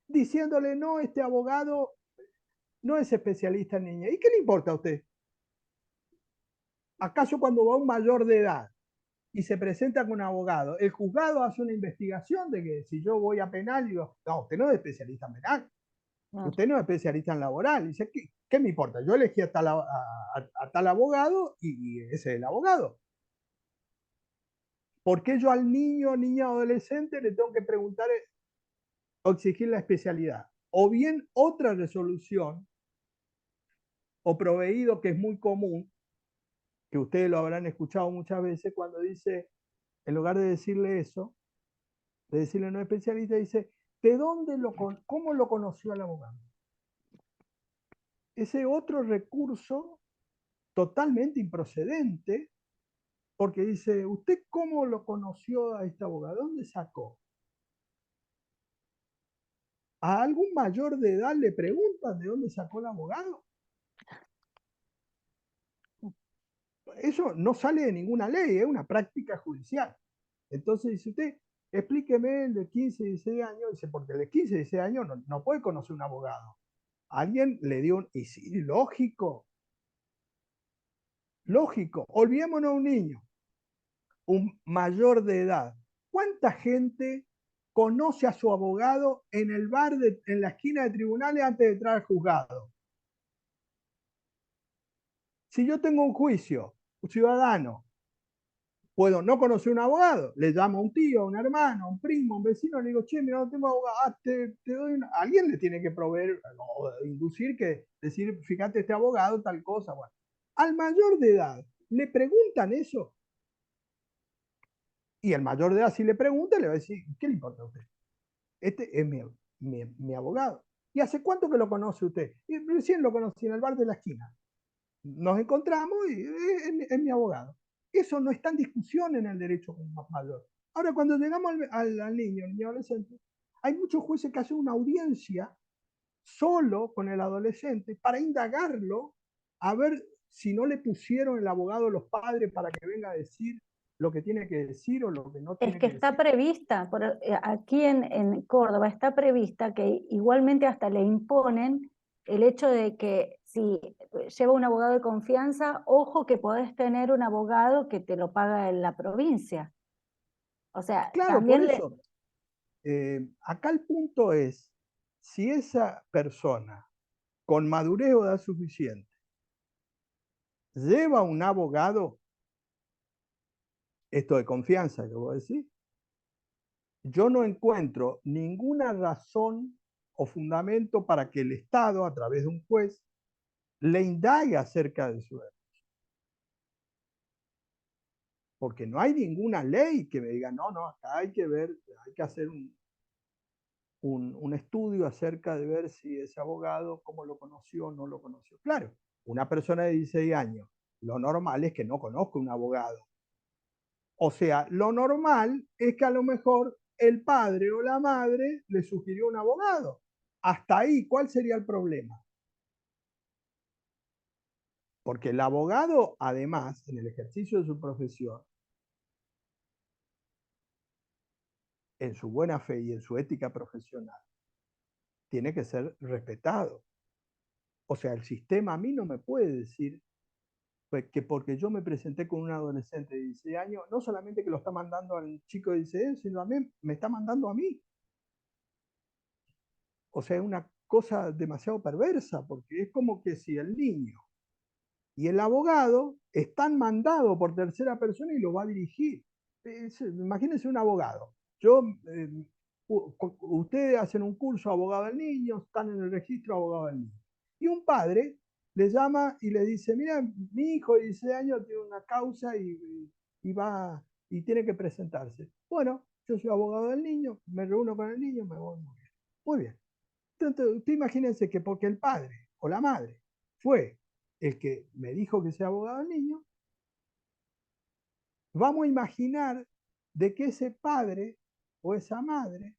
diciéndole, no, este abogado no es especialista en niñas? ¿Y qué le importa a usted? ¿Acaso cuando va un mayor de edad y se presenta con un abogado, el juzgado hace una investigación de que si yo voy a penal, digo, no, usted no es especialista en penal, Claro. usted no es especialista en laboral? Dice, ¿qué me importa? Yo elegí a tal abogado y ese es el abogado. ¿Por qué yo al niña o adolescente le tengo que preguntar o exigir la especialidad? O bien otra resolución o proveído que es muy común, que ustedes lo habrán escuchado muchas veces, cuando dice, en lugar de decirle eso, de decirle no especialista, dice, ¿cómo lo conoció el abogado? Ese otro recurso totalmente improcedente, porque dice, ¿usted cómo lo conoció a este abogado? ¿Dónde sacó? ¿A algún mayor de edad le preguntan de dónde sacó el abogado? Eso no sale de ninguna ley, es una práctica judicial. Entonces dice usted, explíqueme el de 15, 16 años, dice, porque el de 15, 16 años no puede conocer un abogado. Alguien le dio y sí, lógico, olvidémonos de un niño, un mayor de edad. ¿Cuánta gente conoce a su abogado en el bar, en la esquina de tribunales antes de entrar al juzgado? Si yo tengo un juicio, un ciudadano, puedo no conocer un abogado, le llamo a un tío, a un hermano, a un primo, a un vecino, le digo, che, mira, no tengo abogado, te doy una... Alguien le tiene que proveer, o inducir, que decir, fíjate, este abogado, tal cosa. Bueno, al mayor de edad, le preguntan eso, y el mayor de edad, si le pregunta, le va a decir, ¿qué le importa a usted? Este es mi abogado. ¿Y hace cuánto que lo conoce usted? Y recién lo conocí en el bar de la esquina. Nos encontramos y es mi abogado. Eso no está en discusión en el derecho mayor. Ahora, cuando llegamos al niño adolescente, hay muchos jueces que hacen una audiencia solo con el adolescente para indagarlo, a ver si no le pusieron el abogado los padres para que venga a decir lo que tiene que decir o lo que no tiene Es que que está decir. prevista, aquí en Córdoba está prevista que igualmente hasta le imponen el hecho de que si lleva un abogado de confianza, ojo que podés tener un abogado que te lo paga en la provincia. O sea, Claro, por también eso, acá el punto es, si esa persona con madurez o edad suficiente lleva un abogado, esto de confianza que vos decís, yo no encuentro ninguna razón o fundamento para que el Estado, a través de un juez, le indague acerca de su derecho. Porque no hay ninguna ley que me diga, no, acá hay que ver, hay que hacer un estudio acerca de ver si ese abogado, cómo lo conoció o no lo conoció. Claro, una persona de 16 años, lo normal es que no conozca un abogado O sea, lo normal es que a lo mejor el padre o la madre le sugirió un abogado. Hasta ahí, ¿cuál sería el problema? Porque el abogado, además, en el ejercicio de su profesión, en su buena fe y en su ética profesional, tiene que ser respetado. O sea, el sistema a mí no me puede decir que porque yo me presenté con un adolescente de 16 años, no solamente que lo está mandando al chico de 16 años, sino también me está mandando a mí. O sea, es una cosa demasiado perversa, porque es como que si el niño y el abogado están mandados por tercera persona y lo va a dirigir. Imagínense un abogado. Ustedes hacen un curso abogado del niño, están en el registro abogado del niño. Y un padre le llama y le dice, mira, mi hijo de 16 años tiene una causa y tiene que presentarse. Bueno, yo soy abogado del niño, me reúno con el niño, me voy muy bien. Muy bien. Entonces, usted imagínense que porque el padre o la madre fue el que me dijo que sea abogado del niño, vamos a imaginar de que ese padre o esa madre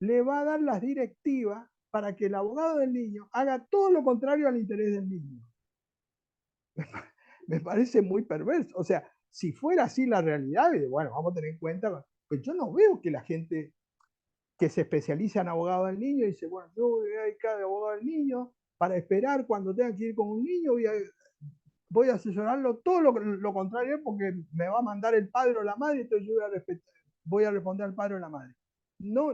le va a dar las directivas para que el abogado del niño haga todo lo contrario al interés del niño. Me parece muy perverso. O sea, si fuera así la realidad, bueno, vamos a tener en cuenta, pues yo no veo que la gente que se especializa en abogado del niño dice, bueno, yo voy a dedicar de abogado del niño para esperar cuando tenga que ir con un niño, voy a asesorarlo todo lo contrario porque me va a mandar el padre o la madre, entonces yo voy a responder al padre o la madre. No,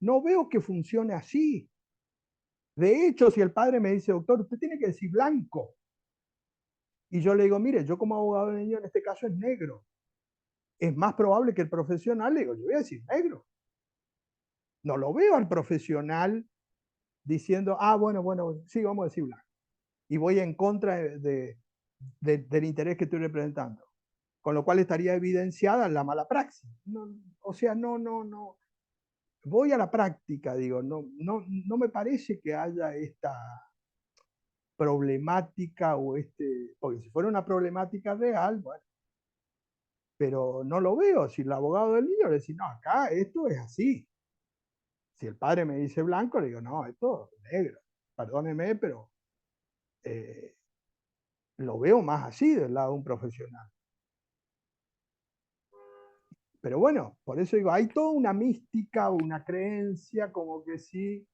no veo que funcione así. De hecho, si el padre me dice, doctor, usted tiene que decir blanco, y yo le digo, mire, yo como abogado del niño en este caso es negro, es más probable que el profesional, le digo, yo voy a decir negro. No lo veo al profesional diciendo, bueno, sí, vamos a decir blanco. Y voy en contra del interés que estoy representando. Con lo cual estaría evidenciada la mala praxis. O sea, no. Voy a la práctica, digo, no me parece que haya esta problemática porque si fuera una problemática real, bueno, pero no lo veo. Si el abogado del niño le dice, no, acá esto es así. Si el padre me dice blanco, le digo, no, esto es negro. Perdóneme, pero lo veo más así del lado de un profesional. Pero bueno, por eso digo, hay toda una mística, una creencia, como que si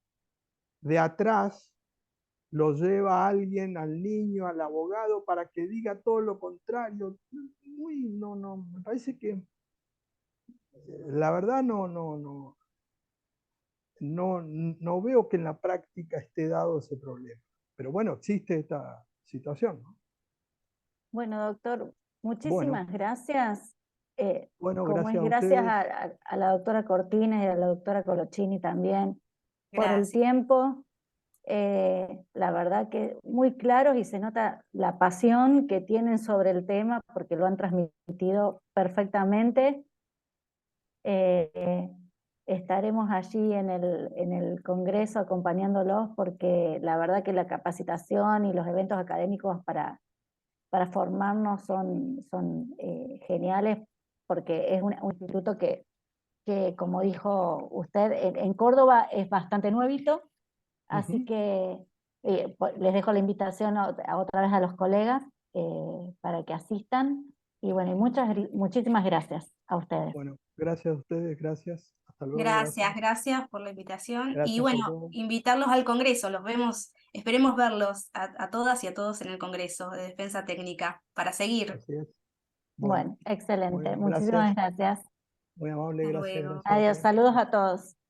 de atrás lo lleva alguien, al niño, al abogado, para que diga todo lo contrario. No, me parece que la verdad no veo que en la práctica esté dado ese problema. Pero bueno, existe esta situación, ¿no? Bueno, doctor, muchísimas Bueno, gracias. bueno, Como es gracias a gracias ustedes. a la doctora Cortines y a la doctora Colochini también por el Gracias. tiempo. La verdad que muy claros y se nota la pasión que tienen sobre el tema porque lo han transmitido perfectamente. Estaremos allí en el Congreso acompañándolos porque la verdad que la capacitación y los eventos académicos para formarnos son geniales porque es un instituto que, como dijo usted, en Córdoba es bastante nuevito, así que les dejo la invitación otra vez a los colegas para que asistan y bueno, y muchísimas gracias a ustedes. Bueno, gracias a ustedes, gracias. Hasta luego, Gracias por la invitación. Y Gracias por bueno, todo. invitarlos al Congreso. Los vemos, esperemos verlos a todas y a todos en el Congreso de Defensa Técnica para seguir. Así es. Bueno, Muy excelente. bien, Muchísimas gracias. gracias. Muy amable, Hasta gracias, luego. gracias a Adiós, todos. saludos a todos.